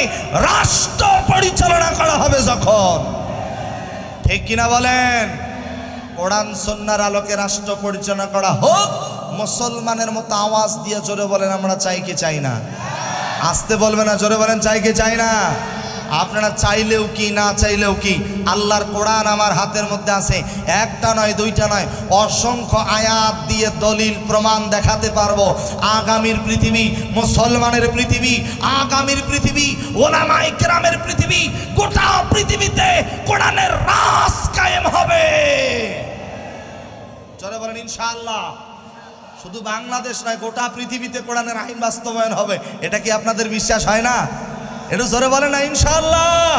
A: রাষ্ট্র পরিচালনা করা হবে যখন। ঠিক কিনা বলেন? কোরআন সুন্নাহর আলোকে রাষ্ট্র পরিচালনা করা হোক। মুসলমানের মতো আওয়াজ দিয়ে জোরে বলেন আমরা চাই কি চাই না? আসতে বলবে না, জোরে বলেন চাই কি চাই না? আপনারা চাইলেও কি না চাইলেও কি, আল্লাহর কোরআন আমার হাতের মধ্যে আছে। একটা নয়, 2টা নয়, অসংখ্য আয়াত দিয়ে দলিল প্রমাণ দেখাতে পারবো। আগামীর পৃথিবী, মুসলমানের পৃথিবী, আগামীর পৃথিবী, ওলামায়ে কেরামের পৃথিবী, গোটা পৃথিবীতে কোরআনের রাজ কায়েম হবে। জোরে বলেন ইনশাআল্লাহ। শুধু বাংলাদেশ নয়, গোটা পৃথিবীতে কোরআনের আইন বাস্তবায়ন হবে। এটা কি আপনাদের বিশ্বাস হয় না? একটু জোরে বলে না ইনশাআল্লাহ।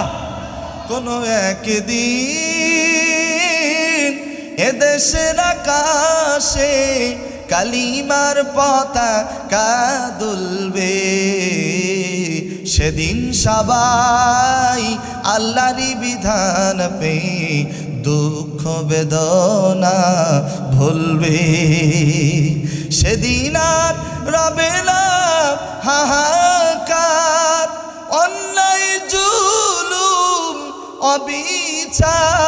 A: কোনো একদিন এদেশের আকাশে কালিমার পতাকা দুলবে, সেদিন সবাই আল্লাহরই বিধান পেয়ে দুঃখ বেদনা ভুলবে। সেদিন আর রবে না হাহাকার, অন্যায় জুলুম অবিচার,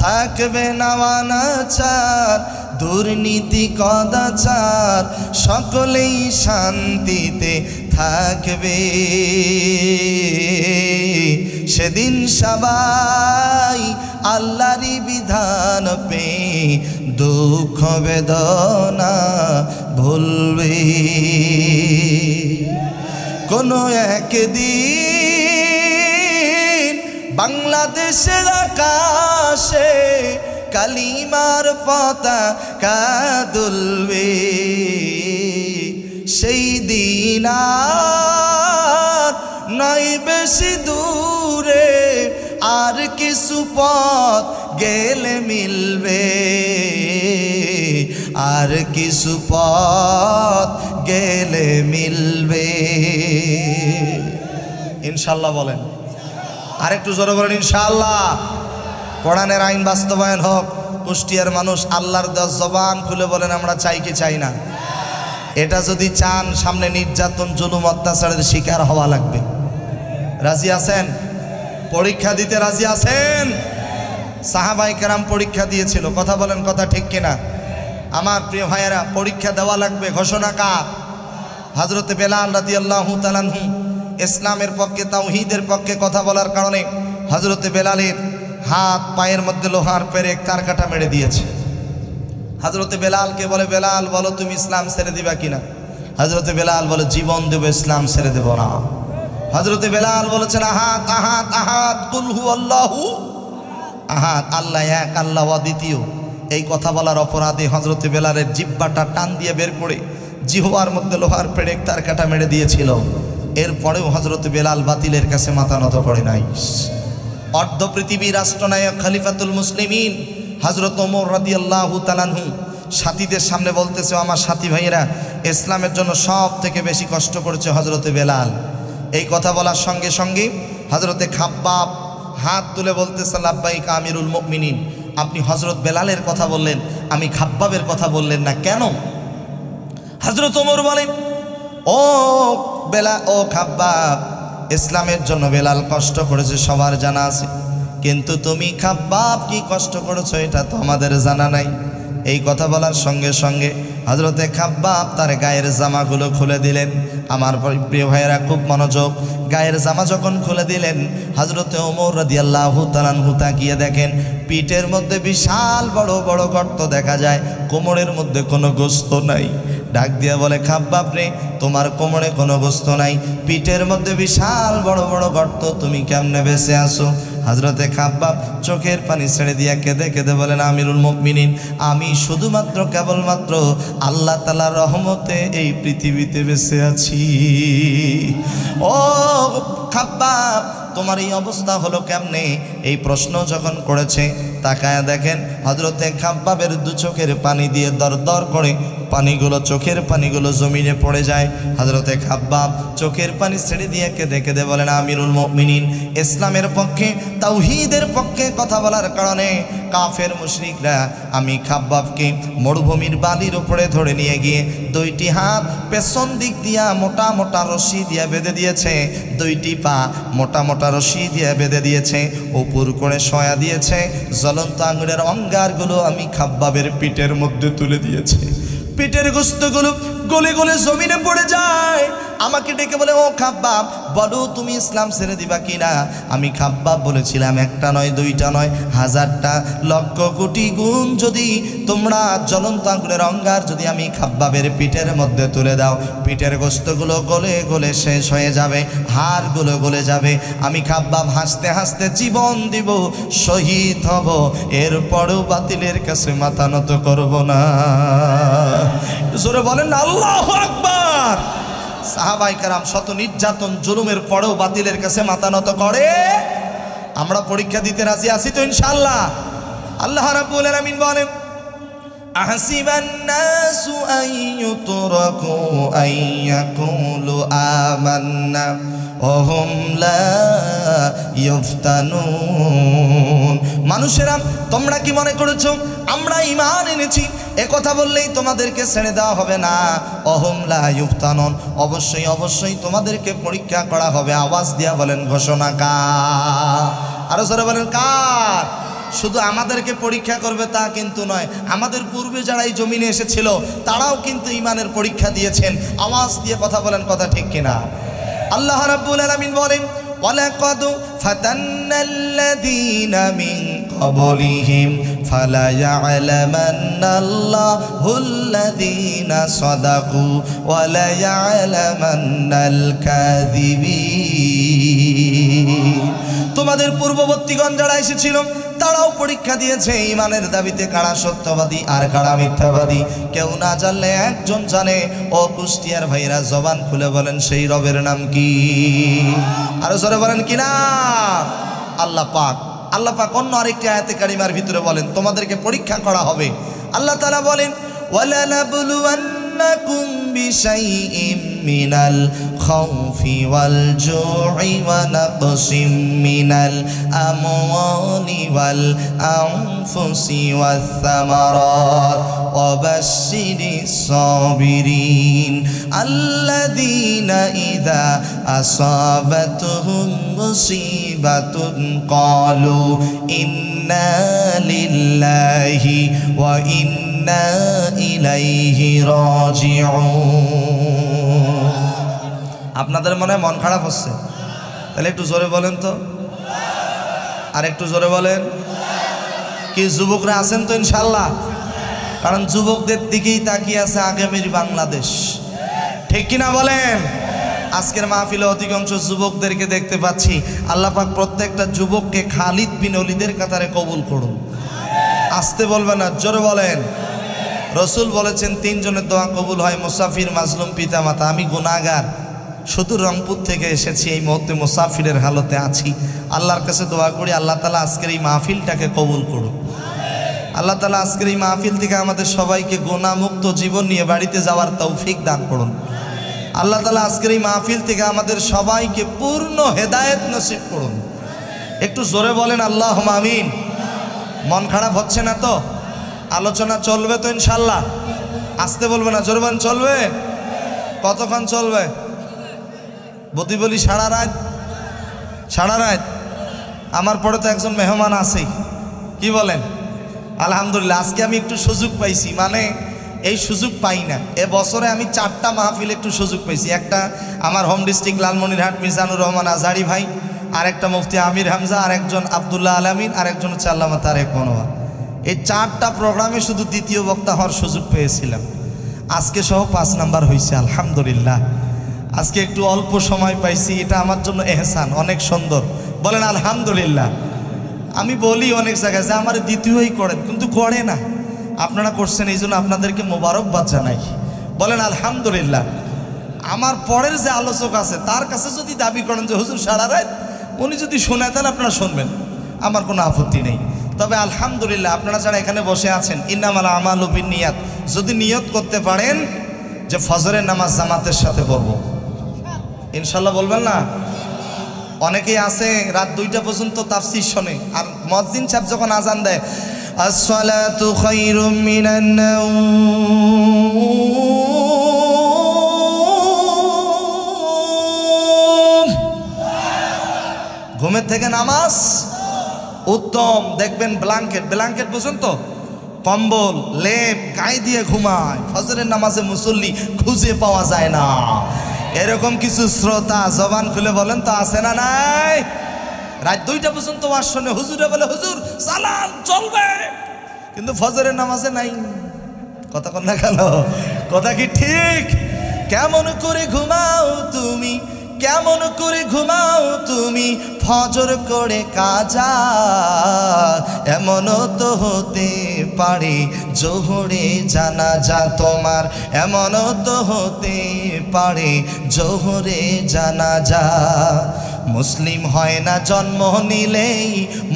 A: থাকবে না অনাচার, দুর্নীতি কদাচার, সকলেই শান্তিতে থাকবে। সেদিন সবাই আল্লাহরই বিধান পেয়ে দুঃখ বেদনা ভুলবে। কোনো একদিন বাংলাদেশের আকাশে কালিমার পতাকা দুলবে, সেই দিন আর নয় বেশি দূরে, আর কিছু পথ গেলে মিলবে, আর কিছু পথ গেলে মিলবে। ইনশাআল্লাহ বলেন, আরেকটু জোরে বলেন ইনশাআল্লাহ। কোরআনের আইন বাস্তবায়ন হোক। কুষ্টিয়ার মানুষ আল্লাহর দেওয়া জবান খুলে বলেন আমরা চাই কি চাই না? এটা যদি চান, সামনে নির্যাতন, জুলুম, অত্যাচারের শিকার হওয়া লাগবে। রাজি আছেন? পরীক্ষা দিতে রাজি আছেন? সাহাবায়ে কেরাম পরীক্ষা দিয়েছিল। কথা বলেন, কথা ঠিক কিনা? আমার প্রিয় ভাইয়েরা, পরীক্ষা দেওয়া লাগবে। ঘোষণা কার? হযরতে বেলাল রাদিয়াল্লাহু তাআলা আনহু ইসলামের পক্ষে, তাওহীদের পক্ষে কথা বলার কারণে হযরতে বেলালের হাত পায়ের মধ্যে লোহার পেরেক তার কাটা মেরে দিয়েছে। হযরতে বেলালকে বলে, বেলাল বলো তুমি ইসলাম ছেড়ে দিবা কিনা? হযরতে বেলাল বলে, জীবন দেব, ইসলাম ছেড়ে দেব না। হযরতে বেলাল বলেছেন, আহাদ আহাদ আহাদ কুল হুয়াল্লাহু আহাদ, আল্লাহ এক, আল্লাহ অদ্বিতীয়। এই কথা বলার অপরাধে হযরতে বেলালের জিহ্বাটা টান দিয়ে বের করে জিহ্বার মধ্যে লোহার পেরেক তার কাটা মেরে দিয়েছিল। এরপরেও হযরত বেলাল বাতিলের কাছে মাথা নত করে নাই। অর্ধ পৃথিবীর রাষ্ট্রনায়ক খলিফাতুল মুসলিমিন হযরত ওমর রাদিয়াল্লাহু তাআলা আনহু সাথীদের সামনে বলতেছে, আমার সাথী ভাইয়েরা, ইসলামের জন্য সব থেকে বেশি কষ্ট করেছে হযরতে বেলাল। এই কথা বলার সঙ্গে সঙ্গে হযরতে খাব্বাব হাত তুলে বলতেছে, লাব্বাইক আমিরুল মুমিনিন, আপনি হযরত বেলালের কথা বললেন, আমি খাব্বাবের কথা বললেন না কেন? হযরত ওমর বলেন, ও খাব্বাব, ইসলামের জন্য বেলাল কষ্ট করেছে সবার জানা আছে, কিন্তু তুমি খাব্বাব কি কষ্ট করেছো এটা তো আমাদের জানা নাই। এই কথা বলার সঙ্গে সঙ্গে হযরতে খাব্বাব তার গায়ের জামাগুলো খুলে দিলেন। আমার প্রিয় ভাইয়েরা খুব মনোযোগ, গায়ের জামা যখন খুলে দিলেন হযরতে ওমর রাদিয়াল্লাহু তাআলা আনহু তাকিয়ে দেখেন পিঠের মধ্যে বিশাল বড় বড় গর্ত দেখা যায়, কোমরের মধ্যে কোনো গোস্ত নাই। ডাক দিয়া বলে, খাব্বাব রে, তোমার কোমরে কোনো গোস্ত নাই, পিঠের মধ্যে বিশাল বড় বড় গর্ত, তুমি কেমনে বেঁচে আসো? হযরতে খাব্বাব চোখের পানি ছেড়ে দিয়া কেঁদে কেঁদে বলেন, আমিরুল মুমিনিন, আমি শুধুমাত্র কেবলমাত্র আল্লাহ তাআলার রহমতে এই পৃথিবীতে বেঁচে আছি। ও খাব্বাব, তোমার এই অবস্থা হলো কেমনে? এই প্রশ্ন যখন করেছে তাকায় দেখেন হযরতে খাব্বাবের দু চোখের পানি দিয়ে দর দর করে পানিগুলো, চোখের পানিগুলো জমিনে পড়ে যায়। হযরতে খাব্বাব চোখের পানি ছেড়ে দিয়ে কেঁদে কেঁদে বলেন, আমিরুল মুমিনিন, ইসলামের পক্ষে, তাওহীদের পক্ষে কথা বলার কারণে কাফের মুশরিকরা আমি খাব্বাবকে মরুভূমির বালির উপরে ধরে নিয়ে গিয়ে দুইটি হাত পেছন দিক দিয়া মোটা মোটা রশি দিয়ে বেঁধে দিয়েছে, দুইটি পা মোটা মোটা রশি দিয়ে বেঁধে দিয়েছে, উপর করে শয়া দিয়েছে, জ্বলন্ত আঙুলের অঙ্গারগুলো আমি খাব্বাবের পিঠের মধ্যে তুলে দিয়েছে। পিঠের গোস্তগুলো গলে গলে জমিনে পড়ে যায়। আমাকে ডেকে বলে, ও খাব্বাব, বলো তুমি ইসলাম ছেড়ে দিবা কিনা? আমি খাব্বাব বলেছিলাম, একটা নয়, দুইটা নয়, হাজারটা লক্ষ কোটি গুণ যদি তোমরা জ্বলন্ত আগুনের অঙ্গার যদি আমি খাব্বাবের পিঠের মধ্যে তুলে দাও, পিঠের গোস্তগুলো গলে গলে শেষ হয়ে যাবে, হাড়গুলো গলে যাবে। আমি খাব্বাব হাসতে হাসতে জীবন দিব, শহীদ হব, এরপরেও বাতিলের কাছে মাথা নত করব না। জোরে বলেন না আল্লাহু আকবার। সাহাবায়ে কেরাম শত নির্যাতন জুলুমের পরেও বাতিলের কাছে মাথা নত করে। আমরা পরীক্ষা দিতে রাজি আছি তো ইনশাআল্লাহ? আল্লাহ রাব্বুল আলামিন বলেন, আহসিবান নাসু আন ইউতরাকু আন ইয়াকুলু আমান্না ওয়া হুম লা ইফতানুন। মানুষেরা, তোমরা কি মনে করেছো আমরা ঈমান এনেছি এ কথা বললেই তোমাদেরকে ছেড়ে দেওয়া হবে না? অহুম লা ইফতানুন, অবশ্যই অবশ্যই তোমাদেরকে পরীক্ষা করা হবে। আওয়াজ দিয়া বলেন, ঘোষণা কার? আরো জোরে বলেন, কার? শুধু আমাদেরকে পরীক্ষা করবে তা কিন্তু নয়, আমাদের পূর্বে যারা এই জমিনে এসেছিল তারাও কিন্তু ঈমানের পরীক্ষা দিয়েছেন। আওয়াজ দিয়ে কথা বলেন, কথা ঠিক কিনা? আল্লাহ রাব্বুল আলামিন বলেন, ওয়ালাকাদ ফাতান্নাল্লাযীনা মিন ক্বাবলিহিম ফালায়া'লামান্নাল্লাহুল্লাযীনা সাদাকু ওয়ালায়া'লামান্নাল কাযিবিন। তোমাদের পূর্ববর্তীগণ যারা এসেছিল তারাও পরীক্ষা দিয়েছে ঈমানের দাবিতে, কারা সত্যবাদী আর কারা মিথ্যাবাদী। কেউ না জানলে একজন জানে। ও কুষ্টিয়ার ভাইরা, জবান খুলে বলেন, সেই রবের নাম কি? আরো জোরে বলেন, কি নাম? আল্লাহ পাক। আল্লাহ পাক অন্য আরেকটি আয়াতে কারিমার ভিতরে বলেন, তোমাদেরকে পরীক্ষা করা হবে। আল্লাহ তাআলা বলেন, ওয়ালানাবলুওয়ান্নাকুম বিশাইইম মিনাল খাউফি ওয়াল জু'i ওয়া নাকসিম মিনাল আমওয়ালি ওয়াল আনফুসি ওয়াস সামারাত ওয়া বাশশিরিস সাবিরিন আল্লাযীনা ইযা আসাবাতুহুম মুসিবাতুন ক্বালু ইন্না লিল্লাহি ওয়া ইন্না ইলাইহি রাজিউন। আপনাদের মনে হয় মন খারাপ হচ্ছে? তাহলে একটু জোরে বলেন তো, আর একটু জোরে বলেন। কি যুবকরা আছেন তো ইনশাল্লাহ? কারণ যুবকদের দিকেই তাকিয়ে আছে আগামীর বাংলাদেশ, ঠিক কিনা বলেন? আজকের মাহফিলে অধিকাংশ যুবকদেরকে দেখতে পাচ্ছি। আল্লাহ পাক প্রত্যেকটা যুবককে খালিদ বিন ওলীদের কাতারে কবুল করুন। আসতে বলবেন না, জোরে বলেন। রসুল বলেছেন তিনজনের দোয়া কবুল হয়, মুসাফির, মাজলুম, পিতা মাতা। আমি গুনাহগার, শুধু রংপুর থেকে এসেছি, এই মুহূর্তে মুসাফিরের হালতে আছি। আল্লাহর কাছে দোয়া করি আল্লাহ তাআলা আজকের এই মাহফিলটাকে কবুল করুন। আল্লাহ তাআলা আজকের এই মাহফিল থেকে আমাদের সবাইকে গুনাহমুক্ত জীবন নিয়ে বাড়িতে যাওয়ার তৌফিক দান করুন। আল্লাহ তাআলা আজকের এই মাহফিল থেকে আমাদের সবাইকে পূর্ণ হেদায়েত নসিব করুন। একটু জোরে বলেন আল্লাহুম্মা আমিন। মন খারাপ হচ্ছে না তো? আলোচনা চলবে তো ইনশাল্লাহ? আসতে বলবে না, জোরে বলেন চলবে। কতক্ষণ চলবে? বতি বলি সারা রাত। সারা রাত? আমার পরে তো একজন মেহমান আছেই, কি বলেন? আলহামদুলিল্লাহ আজকে আমি একটু সুযোগ পাইছি, মানে এই সুযোগ পাই না। এ বছরে আমি 4টা মাহফিল একটু সুযোগ পাইছি। একটা আমার হোম ডিস্ট্রিক্ট লালমনিরহাট মিজানুর রহমান আজহারি ভাই, আরেকটা মুফতি আমির হামজা, আরেকজন আব্দুল্লাহ আলামিন, আরেকজন হচ্ছে আল্লামা তারেক মনোয়ার। এই 4টা প্রোগ্রামে শুধু দ্বিতীয় বক্তা হওয়ার সুযোগ পেয়েছিলাম। আজকে সহ 5 নাম্বার হয়েছে আলহামদুলিল্লাহ। আজকে একটু অল্প সময় পাইছি, এটা আমার জন্য এহসান, অনেক সুন্দর। বলেন আলহামদুলিল্লাহ। আমি বলি অনেক জায়গায় যে আমার দ্বিতীয়ই করেন, কিন্তু করে না। আপনারা করছেন, এই জন্য আপনাদেরকে মোবারকবাদ জানাই। বলেন আলহামদুলিল্লাহ। আমার পরের যে আলোচক আছে তার কাছে যদি দাবি করেন যে হুজুর সারা রাত, উনি যদি শোনায় তাহলে আপনারা শুনবেন, আমার কোনো আপত্তি নেই। তবে আলহামদুলিল্লাহ আপনারা যারা এখানে বসে আছেন, ইন্নামাল আমালু বিন্নিয়াত, যদি নিয়ত করতে পারেন যে ফজরের নামাজ জামাতের সাথে পড়ব, ইনশাল্লাহ বলবেন না? অনেকেই আছে রাত 2টা পর্যন্ত তাফসীর শোনে, আর মুয়াজ্জিন সাহেব যখন আজান দেয় আসসালাতু খায়রুম মিনান নাওম, ঘুমের থেকে নামাজ উত্তম। দেখবেন ব্ল্যাঙ্কেট পর্যন্ত, কম্বল লেপ গায়ে দিয়ে ঘুমায়, ফজরের নামাজে মুসল্লি খুঁজে পাওয়া যায় না। এরকম কিছু শ্রোতা জবান খুলে বলেন তো আছে না নাই? রাত 2টা পর্যন্ত ওয়াজ শুনে, হুজুরে বলে হুজুর সালাম চলবে, কিন্তু ফজরের নামাজে নাই। কথা কন না কেন? কথা কি ঠিক? কেমন করে ঘুমাও তুমি, কেমন করে ঘুমাও তুমি ফজর করে কাজা, এমনও তো হতে পারে জোহরে জানাজা তোমার, এমনও তো হতে পারে জোহরে জানাজা। মুসলিম হয় না জন্ম নিলেই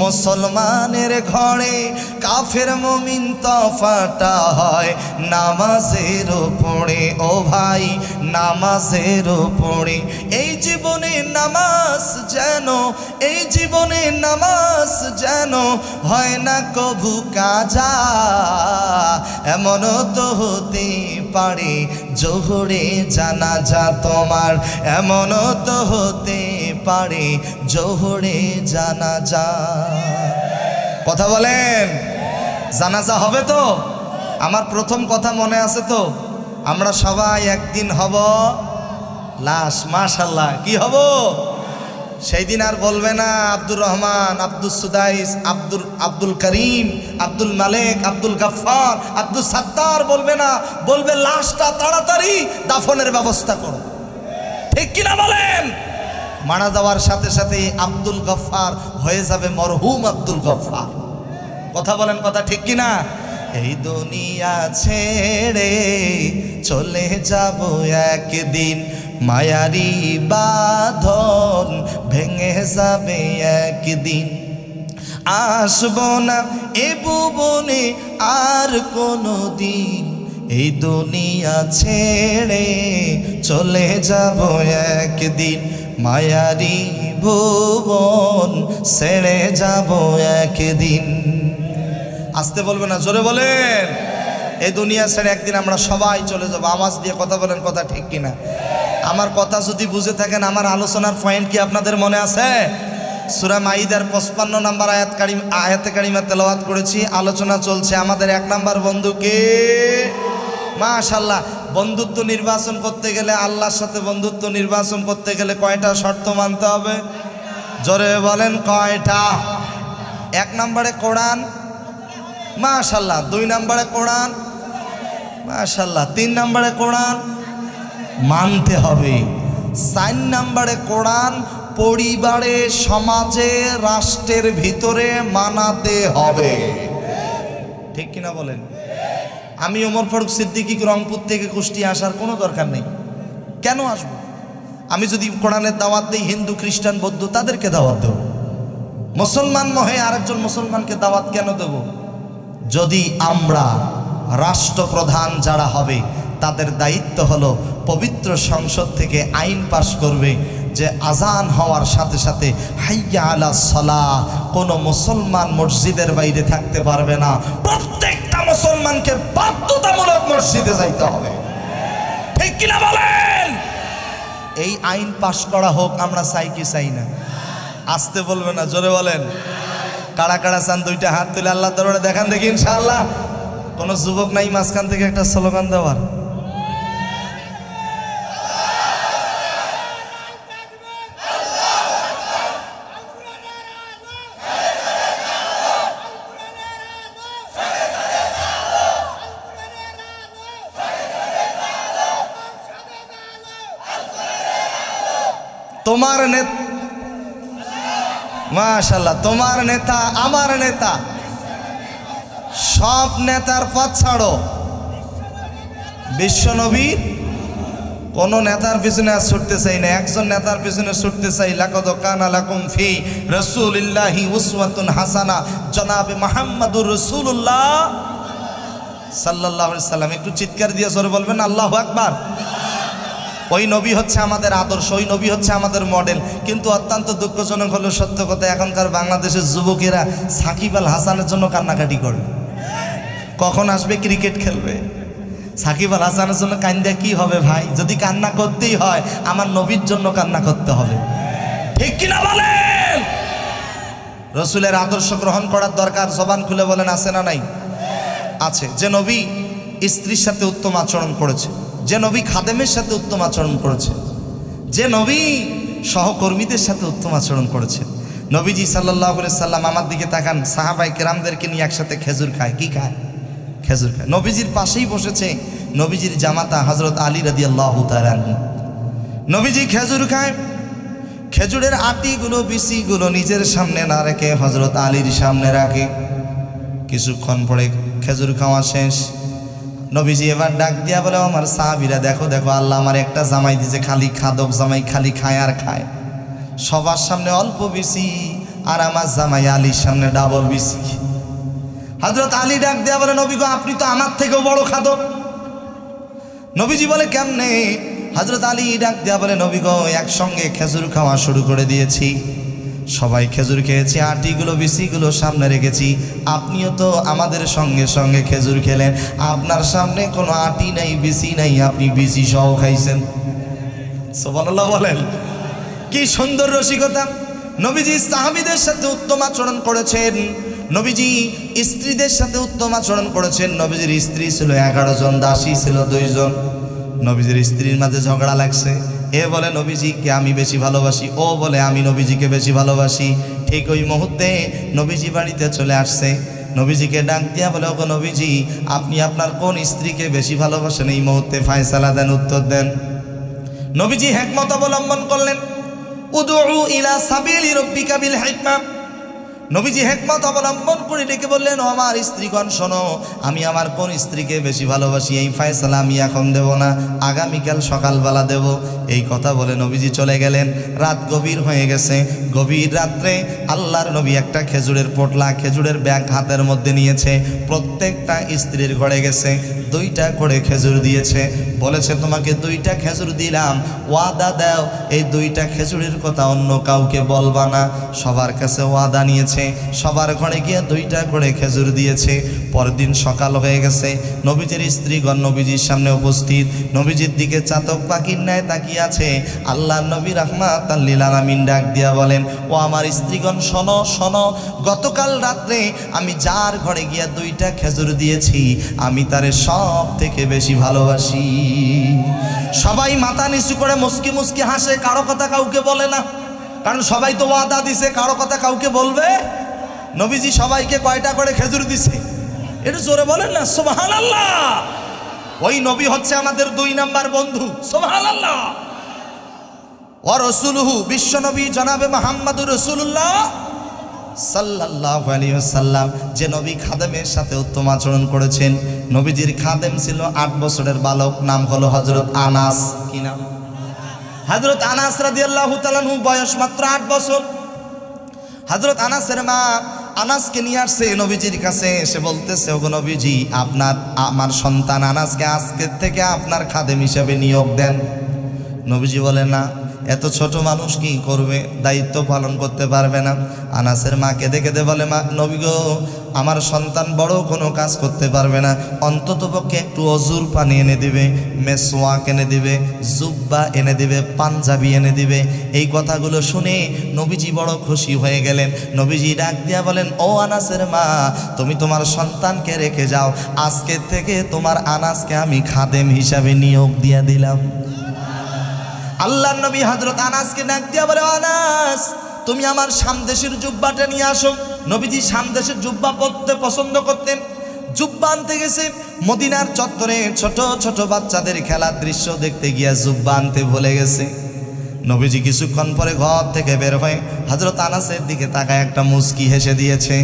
A: মুসলমানের ঘরে, কাফের মুমিন তফাটা হয় নামাজের উপরে। ও ভাই নামাজের উপরে। এই জীবনে নামাজ যেন, এই জীবনে নামাজ যেন হয় না কভু কাজা, এমনও তো হতে পারে জোহরে জানাজা তোমার, এমনও তো হতে পারে জোহরে জানাজা। কথা বলেন, জানাজা হবে তো? আমার প্রথম কথা মনে আছে তো? আমরা সবাই একদিন হব লাশ। মাশাআল্লাহ, কি হব? সেই দিন আর বলবে না আব্দুর রহমান, আব্দুল সুদাইস, আব্দুল করিম, আব্দুল মালিক, আব্দুল গফফার, আব্দুল সাত্তার বলবে না, বলবে লাশটা তাড়াতাড়ি দাফনের ব্যবস্থা করো। ঠিক কিনা বলেন? মারা যাওয়ার সাথে সাথে আব্দুল গফফার হয়ে যাবে মরহুম আব্দুল গফফার। কথা বলেন, কথা ঠিক কিনা? এই দুনিয়া ছেড়ে চলে যাব একদিন, মায়ারি বাঁধন ভেঙে যাবে একদিন, আসবো না এ ভুবনে আর কোনো দিন, এই দুনিয়া ছেড়ে চলে যাব একদিন, মায়ারি ভুবন ছেড়ে যাব একদিন। আসতে বলবে না, জোরে বলেন। এই দুনিয়া ছেড়ে একদিন আমরা সবাই চলে যাব। আওয়াজ দিয়ে কথা বলেন, কথা ঠিক কিনা? আমার কথা যদি বুঝে থাকেন, আমার আলোচনার পয়েন্ট কি আপনাদের মনে আছে? সূরা মাইদার 55 নম্বর আয়াতে কারিমা তেলাওয়াত করেছি, আলোচনা চলছে। আমাদের 1 নম্বর বন্ধুকে মাশাআল্লাহ। বন্ধুত্ব নির্বাচন করতে গেলে, আল্লাহর সাথে বন্ধুত্ব নির্বাচন করতে গেলে কয়টা শর্ত মানতে হবে? জোরে বলেন কয়টা? 1 নম্বরে কোরআন, মাশাআল্লাহ। 2 নম্বরে কোরআন, মাশাআল্লাহ। 3 নম্বরে কোরআন মানতে হবে। 4 নম্বরে কোরআন পরিবারে, সমাজে, রাষ্ট্রের ভিতরে মানাতে হবে। ঠিক কিনা বলেন? আমি ওমর ফারুক সিদ্দিকী রংপুর থেকে কুষ্টিয়া আসার কোনো দরকার নেই। কেন আসবো? আমি যদি কোরআনের দাওয়াত দিই, হিন্দু খ্রিস্টান বৌদ্ধ তাদেরকে দাওয়াত দেব, মুসলমান হয়ে আরেকজন মুসলমানকে দাওয়াত কেন দেব? যদি আমরা রাষ্ট্রপ্রধান যারা হবে তাদের দায়িত্ব হলো পবিত্র সংসদ থেকে আইন পাশ করবে যে আজান হওয়ার সাথে সাথে হাইয়া আলা সালাহ, কোনো মুসলমান মসজিদের বাইরে থাকতে পারবে না, প্রত্যেকটা মুসলমানকে বাধ্যতামূলক মসজিদে যাইতে হবে। ঠিক কিনা বলেন? এই আইন পাশ করা হোক, আমরা চাই কি চাই না? আসতে বলবে না, জোরে বলেন। কারা কারা চান দুইটা হাত তুলে আল্লাহ দরবারে দেখান দেখি ইনশাআল্লাহ। কোন যুবক নাই মাঝখান থেকে একটা স্লোগান দেওয়ার? তোমার নেতা, মাশাআল্লাহ, তোমার নেতা আমার নেতা, সব নেতার পথ ছাড়ো, বিশ্বনবীর কোন নেতার পিছনে আর ছুটতে চাই না, একজন নেতার পিছনে ছুটতে চাই। লাকাদ কানা লাকুম ফি রাসূলিল্লাহি উসওয়াতুন হাসানা, জনাবে মুহাম্মদুর রাসূলুল্লাহ সাল্লাল্লাহু আলাইহি সাল্লাম। একটু চিৎকার দিয়ে জোরে বলবেন আল্লাহু আকবার। ওই নবী হচ্ছে আমাদের আদর্শ, ওই নবী হচ্ছে আমাদের মডেল। কিন্তু অত্যন্ত দুঃখজনক হলো সত্য কথা, এখনকার বাংলাদেশের যুবকেরা সাকিব আল হাসানের জন্য কান্নাকাটি করে। কখন আসবে ক্রিকেট খেলবে? সাকিব আল হাসানের জন্য কান্দা কি হবে ভাই? যদি কান্না করতেই হয় আমার নবীর জন্য কান্না করতে হবে। ঠিক কিনা বলেন? রসুলের আদর্শ গ্রহণ করার দরকার। জবান খুলে বলেন, আছে না নাই? আছে। যে নবী স্ত্রীর সাথে উত্তম আচরণ করেছে, যে নবী খাদেমের সাথে উত্তম আচরণ করেছে, যে নবী সহকর্মীদের সাথে উত্তম আচরণ করেছে। নবীজি সাল্লাল্লাহু আলাইহি সাল্লাম, আমার দিকে তাকান, সাহাবায়ে কেরামদেরকে নিয়ে একসাথে খেজুর খায়। কি খায়? খেজুর খায়। নবীজির পাশেই বসেছে নবীজির জামাতা হযরত আলী রাদিয়াল্লাহু তাআলা আনহু। নবীজি খেজুর খায়, খেজুরের আটিগুলো বিচিগুলো নিজের সামনে না রেখে হযরত আলীর সামনে রাখে। কিছুক্ষণ পরে খেজুর খাওয়া শেষ, নবীজি এবার ডাক দিয়া বলে, আমার সাহাবীরা দেখো দেখো, আল্লাহ আমার একটা জামাই দিয়েছে, খালি খাদক জামাই, খালি খায় আর খায়। সবার সামনে অল্প বিচি, আর আমার জামাই আলীর সামনে ডাবল বিচি। হযরত আলী ডাক দিয়া বলে, নবী গো, আপনি তো আমার থেকেও বড় খাদক। নবীজি বলে, কেমনে? হযরত আলী ডাক দিয়া বলে, নবী গো, একসঙ্গে খেজুর খাওয়া শুরু করে দিয়েছি, সবাই খেজুর খেয়েছি, আটিগুলো বিচিগুলো সামনে রেখেছি, আপনিও তো আমাদের সঙ্গে সঙ্গে খেজুর খেলেন, আপনার সামনে কোনো আটি নাই, বিচি নাই, আপনি বিচি সহ খাইছেন। সুবহানাল্লাহ বলেন। কি সুন্দর রসিকতা! নবীজি সাহাবীদের সাথে উত্তম আচরণ করেছেন, নবীজি স্ত্রীদের সাথে উত্তম আচরণ করেছেন। নবীজির স্ত্রী ছিল 11 জন, দাসী ছিল 2 জন। নবীজির স্ত্রীর মাঝে ঝগড়া লাগছে, এ বলে নবীজিকে আমি বেশি ভালোবাসি, ও বলে আমি নবীজিকে বেশি ভালোবাসি। ঠিক ওই মুহূর্তে নবীজি বাড়িতে চলে আসছে, নবীজিকে ডাক দিয়া বলে, ওগো নবীজি, আপনি আপনার কোন স্ত্রীকে বেশি ভালোবাসেন? এই মুহূর্তে ফায়সালা দেন, উত্তর দেন। নবীজি হিকমত অবলম্বন করলেন, উদউ ইলা সাবিলি রাব্বিকা বিল হিকমা। নবীজি হিকমত অবলম্বন করে ডেকে বললেন, ও আমার স্ত্রীগণ শোনো, আমি আমার কোন স্ত্রীকে বেশি ভালোবাসি এই ফয়সালা আমি এখন দেব না, আগামীকাল সকালবেলা দেব। এই কথা বলে নবীজি চলে গেলেন। রাত গভীর হয়ে গেছে, গভীর রাত্রে আল্লাহর নবী একটা খেজুরের পোটলা, খেজুরের ব্যাগ হাতের মধ্যে নিয়েছে, প্রত্যেকটা স্ত্রীর ঘরে গেছে, 2টা করে খেজুর দিয়েছে, বলেছে তোমাকে 2টা খেজুর দিলাম, ওয়াদা দাও এই 2টা খেজুরের কথা অন্য কাউকে বলবা না। সবার কাছে ওয়াদা নিয়েছে, সবার ঘরে গিয়ে 2টা করে খেজুর দিয়েছে। পরদিন সকাল হয়ে গেছে, নবীজির স্ত্রীগণ নবীজির সামনে উপস্থিত, নবীজির দিকে চাতক পাখির ন্যায় তাকিয়ে আছে। আল্লাহ নবী রাহমাতাল লিল আলামিন ডাক দিয়া বলেন, ও আমার স্ত্রীগণ শোনো শোনো, গতকাল রাত্রে আমি যার ঘরে গিয়া 2টা খেজুর দিয়েছি, আমি তারে সব থেকে বেশি ভালোবাসি। সবাই মাথা নিচু করে মুস্কি মুস্কি হাসে, কারো কথা কাউকে বলে না, কারণ সবাই তো ওয়াদা দিছে, কারো কথা কাউকে বলবে। নবীজি সবাইকে কয়টা করে খেজুর দিছে? একটু জোরে বলেন না সুবহানাল্লাহ। ওই নবী হচ্ছে আমাদের 2 নাম্বার বন্ধু, সুবহানাল্লাহ। ওয়া রাসূলুহু, বিশ্ব নবী জনাবে মুহাম্মদুর রাসূলুল্লাহ সাল্লাল্লাহু আলাইহি ওয়াসাল্লাম, যে নবী খাদেমের সাথে উত্তম আচরণ করেছেন। নবীজির খাদেম ছিল 8 বছরের বালক, নাম হলো হযরত আনাস। কি নাম? হযরত আনাস রাদিয়াল্লাহু তাআলা আনহু বয়স মাত্র 8 বছর। হযরত আনাসের মা আনাসকে নিয়ে আসছে নবীজির কাছে, এসে বলতেছে, ওগো নবীজি, আমার সন্তান আনাসকে আজকের থেকে আপনার খাদেম হিসেবে নিয়োগ দেন। নবীজি বলে, না, এত ছোট মানুষ কি করবে, দায়িত্ব পালন করতে পারবে না। আনাসের মা কেঁদে কেঁদে বলে, মা নবী গো, আমার সন্তান বড় কোনো কাজ করতে পারবে না, অন্ততপক্ষে একটু অজুর পানি এনে দিবে, মেসওয়াক এনে দিবে, জুব্বা এনে দিবে, পাঞ্জাবি এনে দিবে। এই কথাগুলো শুনে নবীজি বড় খুশি হয়ে গেলেন। নবীজি ডাক দিয়া বলেন, ও আনাসের মা, তুমি তোমার সন্তানকে রেখে যাও, আজকের থেকে তোমার আনাসকে আমি খাদেম হিসাবে নিয়োগ দিয়ে দিলাম। আল্লাহর নবী হযরত আনাসকে ডাক দিয়া বলে, আনাস, তুমি আমার শামদেশের জুব্বাটা নিয়ে আসো। নবীজি শামদেশের জুব্বা পরতে পছন্দ করতেন। জুব্বা আনতে গেছে, মদিনার চত্বরে ছোট ছোট বাচ্চাদের খেলার দৃশ্য দেখতে গিয়া জুব্বা আনতে ভুলে গেছে। নবীজি কিছুক্ষণ পরে ঘর থেকে বের হয়ে হযরত আনাসের দিকে তাকায় একটা মুস্কি হেসে দিয়েছে।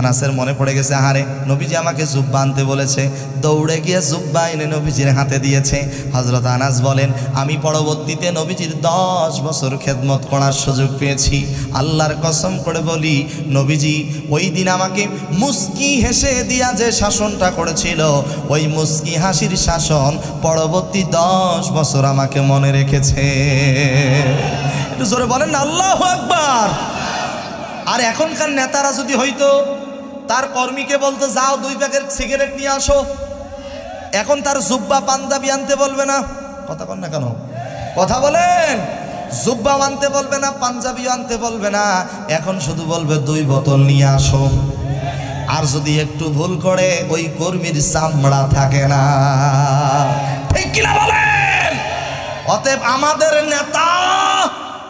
A: আনাসের মনে পড়ে গেছে, আরে নবীজি আমাকে জুব্বা আনতে বলেছে। দৌড়ে গিয়ে জুব্বা এনে নবীজির হাতে দিয়েছে। হযরত আনাস বলেন, আমি পরবর্তীতে নবীজির 10 বছর খেদমত করার সুযোগ পেয়েছি। আল্লাহর কসম করে বলি, নবীজি ওই দিন আমাকে মুস্কি হেসে দিয়া যে শাসনটা করেছিল, ওই মুস্কি হাসির শাসন পরবর্তী 10 বছর আমাকে মনে রেখেছে। একটু জোরে বলেন না, আল্লাহু আকবার। আর এখনকার নেতারা যদি হইতো, তার কর্মীকে বলতো, যাও 2 প্যাকেট সিগারেট নিয়ে আসো, এখন তার জুব্বা পাঞ্জাবি আনতে বলবে না। কথা কন না কেন, কথা বলেন। জুব্বা আনতে বলবে না, পাঞ্জাবিও আনতে বলবে না, এখন শুধু বলবে 2 বোতল নিয়ে আসো। আর যদি একটু ভুল করে, ওই কর্মীর চামড়া থাকে না। ঠিক কিনা বলেন? অতএব আমাদের নেতা,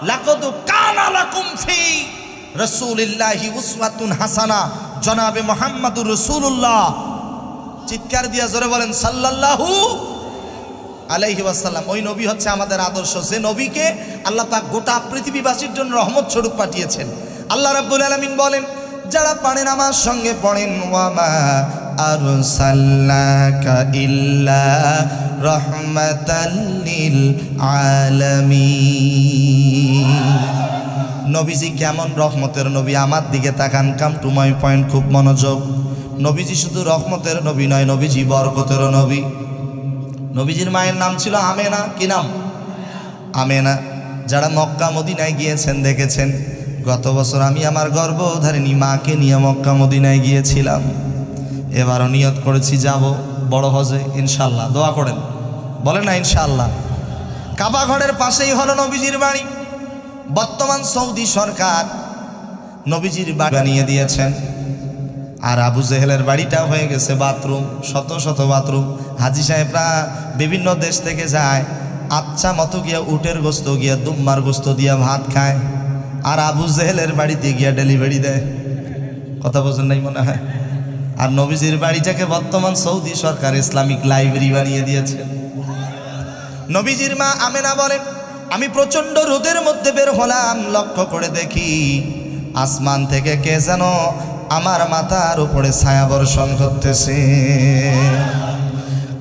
A: লাকাদ কানা লাকুম ফি রাসূলিল্লাহি উসওয়াতুন হাসানা, জনাবে মুহাম্মদুর রাসূলুল্লাহ। চিৎকার দিয়া জোরে বলেন সাল্লাল্লাহু আলাইহি ওয়াসাল্লাম। ওই নবী হচ্ছে আমাদের আদর্শ, যে নবীকে আল্লাহ পাক গোটা পৃথিবীবাসীর জন্য রহমত স্বরূপ পাঠিয়েছেন। আল্লাহ রাব্বুল আলামিন বলেন, যারা পারেন আমার সঙ্গে পড়েন, ওয়ামা আরসালনাকা ইল্লা রাহমাতাল লিল আলামিন। নবীজি কেমন রহমতের নবী, আমার দিকে তাকান, কাম টু মাই পয়েন্ট, খুব মনোযোগ। নবীজি শুধু রহমতের নবী নয়, নবীজি বরকতেরও নবী। নবীজির মায়ের নাম ছিল আমেনা। কি নাম? আমেনা। যারা মক্কা মদিনায় গিয়েছেন দেখেছেন। গত বছর আমি আমার গর্ভধারিণী মাকে নিয়ে মক্কা মদিনায় গিয়েছিলাম। এবারও নিয়ত করেছি যাব বড় হজে ইনশাল্লাহ। দোয়া করেন, বলেন না ইনশাল্লাহ। কাবা ঘরের পাশেই হলো নবীজির বাড়ি। বর্তমান সৌদি সরকার নবীজির বাড়ি বানিয়ে দিয়েছেন। আর আবু জেহেলের বাড়িটা হয়ে গেছে বাথরুম, শত শত বাথরুম। হাজি সাহেবরা বিভিন্ন দেশ থেকে যায়, আচ্ছা মতো গিয়া উটের গোস্ত গিয়া দুম্মার গোস্ত দিয়া ভাত খায়, আর আবু জেহেলের বাড়িতে গিয়া ডেলিভারি দেয়। কথা বোঝেন নাই মনে হয়? আর নবীজির বাড়িটাকে বর্তমান সৌদি সরকার ইসলামিক লাইব্রেরি বানিয়ে দিয়েছে। নবীজির মা আমেনা বলেন, আমি প্রচণ্ড রোদের মধ্যে বের হলাম, লক্ষ্য করে দেখি আসমান থেকে কে যেন আমার মাথার উপরে ছায়া বর্ষণ করতেছে।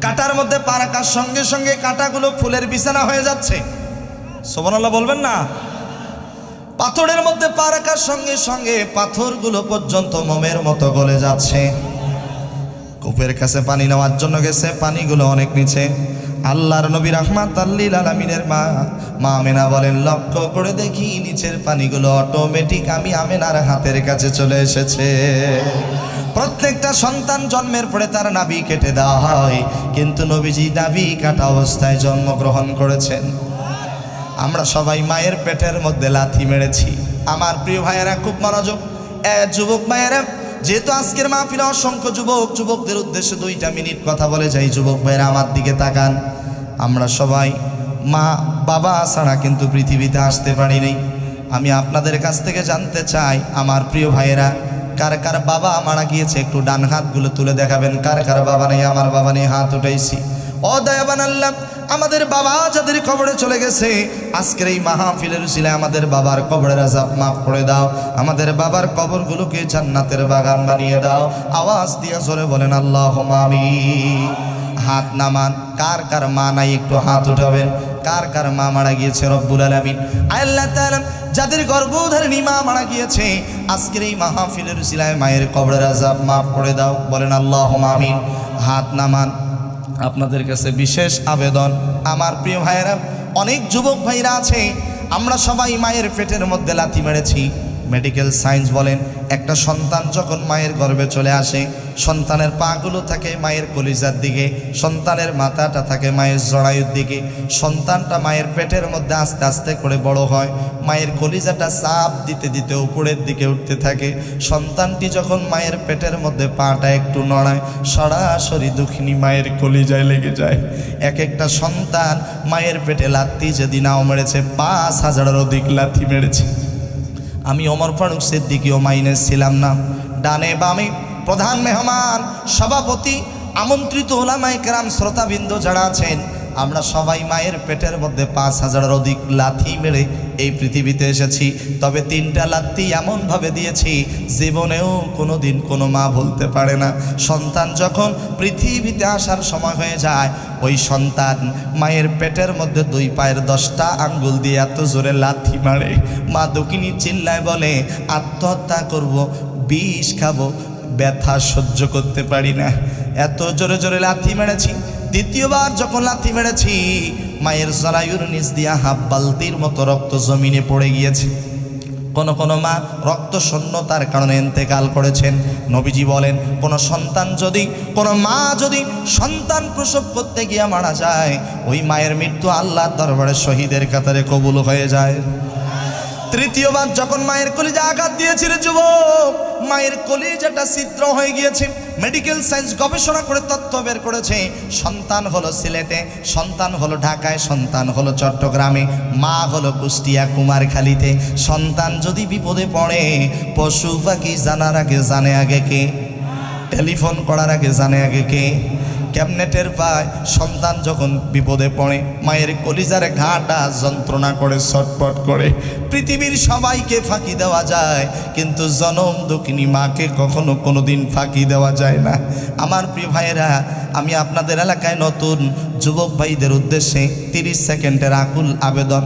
A: কাঁটার মধ্যে পা রাখার সঙ্গে সঙ্গে কাঁটাগুলো ফুলের বিছানা হয়ে যাচ্ছে। সুবহানাল্লাহ বলবেন না? পাথরের মধ্যে পা রাখার সঙ্গে সঙ্গে পাথরগুলো পর্যন্ত মোমের মতো গলে যাচ্ছে। কূপের কাছে পানি নেওয়ার জন্য গেছে, পানিগুলো অনেক নিচে। আল্লাহর নবী রাহমাতাল লিল আলামিনের মা আমেনা বলেন, লক্ষ্য করে দেখি নিচের পানিগুলো অটোমেটিক আমি আমেনার হাতের কাছে চলে এসেছে। প্রত্যেকটা সন্তান জন্মের পরে তার নাভি কেটে দেওয়া হয়, কিন্তু নবীজি নাভি কাটা অবস্থায় জন্মগ্রহণ করেছেন। আমরা সবাই মায়ের পেটের মধ্যে লাথি মেরেছি। আমার প্রিয় ভাইয়েরা খুব মনোযোগ, যুবক ভাইয়েরা, যেহেতু আজকের মাহফিলে অসংখ্য যুবকদের উদ্দেশ্যে 2টা মিনিট কথা বলে যাই। যুবক ভাইয়েরা আমার দিকে তাকান। আমরা সবাই মা বাবা ছাড়া কিন্তু পৃথিবীতে আসতে পারিনি। আমি আপনাদের কাছ থেকে জানতে চাই, আমার প্রিয় ভাইয়েরা, কার কার বাবা মারা গিয়েছে একটু ডান হাতগুলো তুলে দেখাবেন। কার কার বাবা নেই? আমার বাবা নেই, হাত উঠাইছি। ও দয়াবান আল্লাহ, আমাদের বাবা যাদের কবরে চলে গেছে, আজকের এই মাহফিলের উসিলায় আমাদের বাবার কবরের আযাব মাফ করে দাও। আমাদের বাবার কবরগুলোকে জান্নাতের বাগান বানিয়ে দাও। আওয়াজ দিয়ে জোরে বলেন আল্লাহুম্মা আমিন। হাত নামান। কার কার মা নাই একটু হাত উঠাবেন। কার কার মা মারা গিয়েছে রব্বুল আলামিন। আল্লাহ তাআলা যাদের গর্ভধারিণী মা মারা গিয়েছে আজকের এই মাহফিলের উসিলায় মায়ের কবরের আযাব মাফ করে দাও, বলেন আল্লাহুম্মা আমিন। হাত নামান। আপনাদের কাছে বিশেষ আবেদন, আমার প্রিয় ভাইয়েরা, অনেক যুবক ভাইরা আছে, আমরা সবাই মায়ের পেটের মধ্যে লাথি মেরেছি। মেডিকেল সায়েন্স বলেন, একটা সন্তান যখন মায়ের গর্ভে চলে আসে, সন্তানের পাগুলো থাকে মায়ের কলিজার দিকে, সন্তানের মাথাটা থাকে মায়ের জরায়ুর দিকে। সন্তানটা মায়ের পেটের মধ্যে আস্তে আস্তে করে বড় হয়, মায়ের কলিজাটা চাপ দিতে দিতে উপরের দিকে উঠতে থাকে। সন্তানটি যখন মায়ের পেটের মধ্যে পাটা একটু নড়ায়, সরাসরি দক্ষিণী মায়ের কলিজায় লেগে যায়। এক একটা সন্তান মায়ের পেটে লাথি যেদিন নাও মেরেছে ৫,০০০-এর অধিক লাথি মেরেছে। আমি ওমর ফারুক সিদ্দিকীও মাইনে ছিলাম না। ডানে বামে প্রধান মেহমান, সভাপতি, আমন্ত্রিত ওলামায়ে কেরাম, শ্রোতাবৃন্দ যারা আছেন, আমরা সবাই মায়ের পেটের মধ্যে ৫,০০০-এর অধিক লাথি মেরে এই পৃথিবীতে এসেছি। তবে ৩টা লাথি এমনভাবে দিয়েছি জীবনেও কোনো দিন কোনো মা ভুলতে পারে না। সন্তান যখন পৃথিবীতে আসার সময় হয়ে যায়, ওই সন্তান মায়ের পেটের মধ্যে 2 পায়ের 10টা আঙ্গুল দিয়ে এত জোরে লাথি মারে, মা দক্ষিণী চিল্লায় বলে আত্মহত্যা করব, বিষ খাবো, ব্যথা সহ্য করতে পারি না। এত জোরে জোরে লাথি মেরেছি। দ্বিতীয়বার যখন লাথি মেরেছি, মায়ের জরায়ুর নিচ দিয়া হাফ বালতির মতো রক্ত জমিনে পড়ে গিয়েছে। কোনো কোনো মা রক্ত শূন্যতার কারণে ইন্তেকাল করেছেন। নবীজি বলেন, কোনো সন্তান যদি, কোনো মা যদি সন্তান প্রসব করতে গিয়ে মারা যায়, ওই মায়ের মৃত্যু আল্লাহর দরবারে শহীদের কাতারে কবুল হয়ে যায়। তৃতীয়বার যখন মায়ের কলিজা আঘাত দিয়েছিল যুবক, মায়ের কলিজাটা ছিদ্র হয়ে গিয়েছে। মেডিকেল সায়েন্স গবেষণা করে তথ্য বের করেছে, সন্তান হলো সিলেটে, সন্তান হলো ঢাকায়, সন্তান হলো চট্টগ্রামে, মা হলো কুষ্টিয়া কুমারখালীতে। সন্তান যদি বিপদে পড়ে, পশু পাখি জানার আগে জানে আগে কে? টেলিফোন করার আগে জানে আগে কে? কেমনে টের পায়? সন্তান যখন বিপদে পড়ে, মায়ের কলিজার ঘাটা যন্ত্রণা করে, ছটফট করে। পৃথিবীর সবাইকে ফাঁকি দেওয়া যায়, কিন্তু জনম দুঃখিনী মাকে কখনো কোনোদিন ফাঁকি দেওয়া যায় না। আমার প্রিয় ভাইয়েরা, আমি আপনাদের এলাকায় নতুন যুবক ভাইদের উদ্দেশ্যে 30 সেকেন্ডের আকুল আবেদন,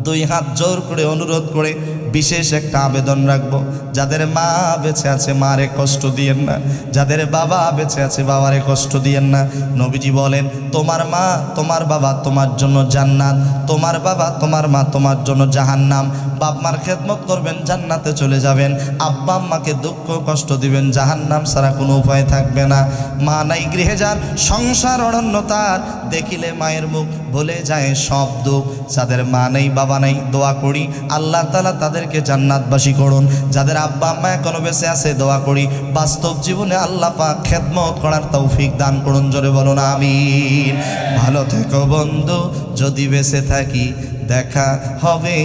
A: 2 হাত জোর করে অনুরোধ করে বিশেষ একটা আবেদন রাখবো। যাদের মা বেঁচে আছে মারে কষ্ট দিয়েন না, যাদের বাবা বেঁচে আছে বাবারে কষ্ট দিয়েন না। নবীজি বলেন, তোমার মা তোমার বাবা তোমার জন্য জান্নাত, তোমার বাবা তোমার মা তোমার জন্য জাহান্নাম। বাপ মার খেদমত করবেন, জান্নাতে চলে যাবেন। আব্বা আম্মাকে দুঃখ কষ্ট দিবেন, জাহান্নাম ছাড়া কোনো উপায় থাকবে না। মা নাই গৃহে যার, সংসার অরণ্যতার, দেখিলে মায়ের মুখ ভুলে যায় সব দুঃখ। যাদের মা নেই বাবা নেই, দোয়া করি আল্লাহ তাআলা তাদেরকে জান্নাতবাসী করুন। যাদের আব্বা আম্মা এখনো বেঁচে আছে, দোয়া করি বাস্তব জীবনে আল্লাহ পাক খেদমত করার তৌফিক দান করুন। জোরে বলুন আমিন। ভালো থেকো বন্ধু, যদি বেঁচে থাকি দেখা হবে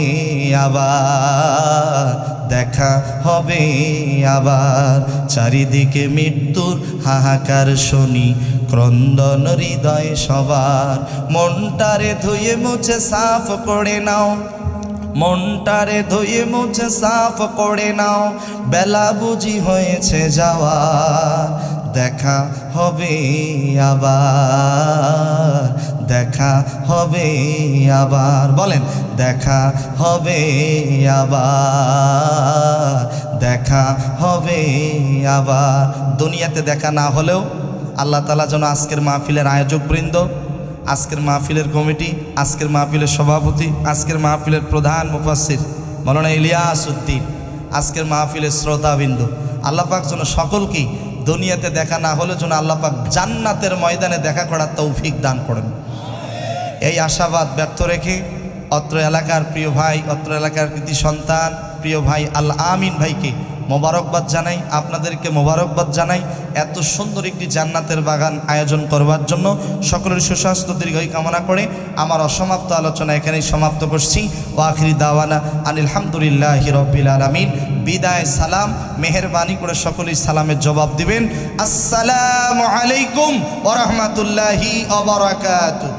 A: আবার, দেখা হবে আবার। চারিদিকে মৃত্যুর হাহাকার শুনি, ক্রন্দন হৃদয় সবার। মনটারে ধুয়ে মুছে সাফ করে নাও, মনটারে ধুয়ে মুছে সাফ করে নাও, বেলা বুঝি হয়েছে যাওয়া, দেখা হবে আবার, দেখা হবে আবার। বলেন, দেখা হবে আবার, দেখা হবে আবার। দুনিয়াতে দেখা না হলেও আল্লাহ তাআলা যেন আজকের মাহফিলের আয়োজকবৃন্দ, আজকের মাহফিলের কমিটি, আজকের মাহফিলের সভাপতি, আজকের মাহফিলের প্রধান মুফাসসির মাওলানা ইলিয়াস উদ্দিন, আজকের মাহফিলের শ্রোতাবৃন্দ, আল্লাহ পাক যেন সকলকেই দুনিয়াতে দেখা না হলে যেন আল্লাহ পাক জান্নাতের ময়দানে দেখা করার তৌফিক দান করেন। এই আশাবাদ ব্যর্থ রেখে অত্র এলাকার প্রিয় ভাই, অত্র এলাকার কৃতি সন্তান প্রিয় ভাই আল আমিন ভাইকে মোবারকবাদ জানাই, আপনাদেরকে মোবারকবাদ জানাই এত সুন্দর একটি জান্নাতের বাগান আয়োজন করবার জন্য। সকলের সুস্বাস্থ্য দীর্ঘায়ু কামনা করে আমার অসমাপ্ত আলোচনা এখানেই সমাপ্ত করছি। ওয়া আখিরি দাওয়ানা আনিল হামদুলিল্লাহি রাব্বিল আলামিন। বিদায় সালাম, মেহেরবানি করে সকলেই সালামের জবাব দিবেন। আসসালামু আলাইকুম ওয়া রাহমাতুল্লাহি ওয়া বারাকাতুহু।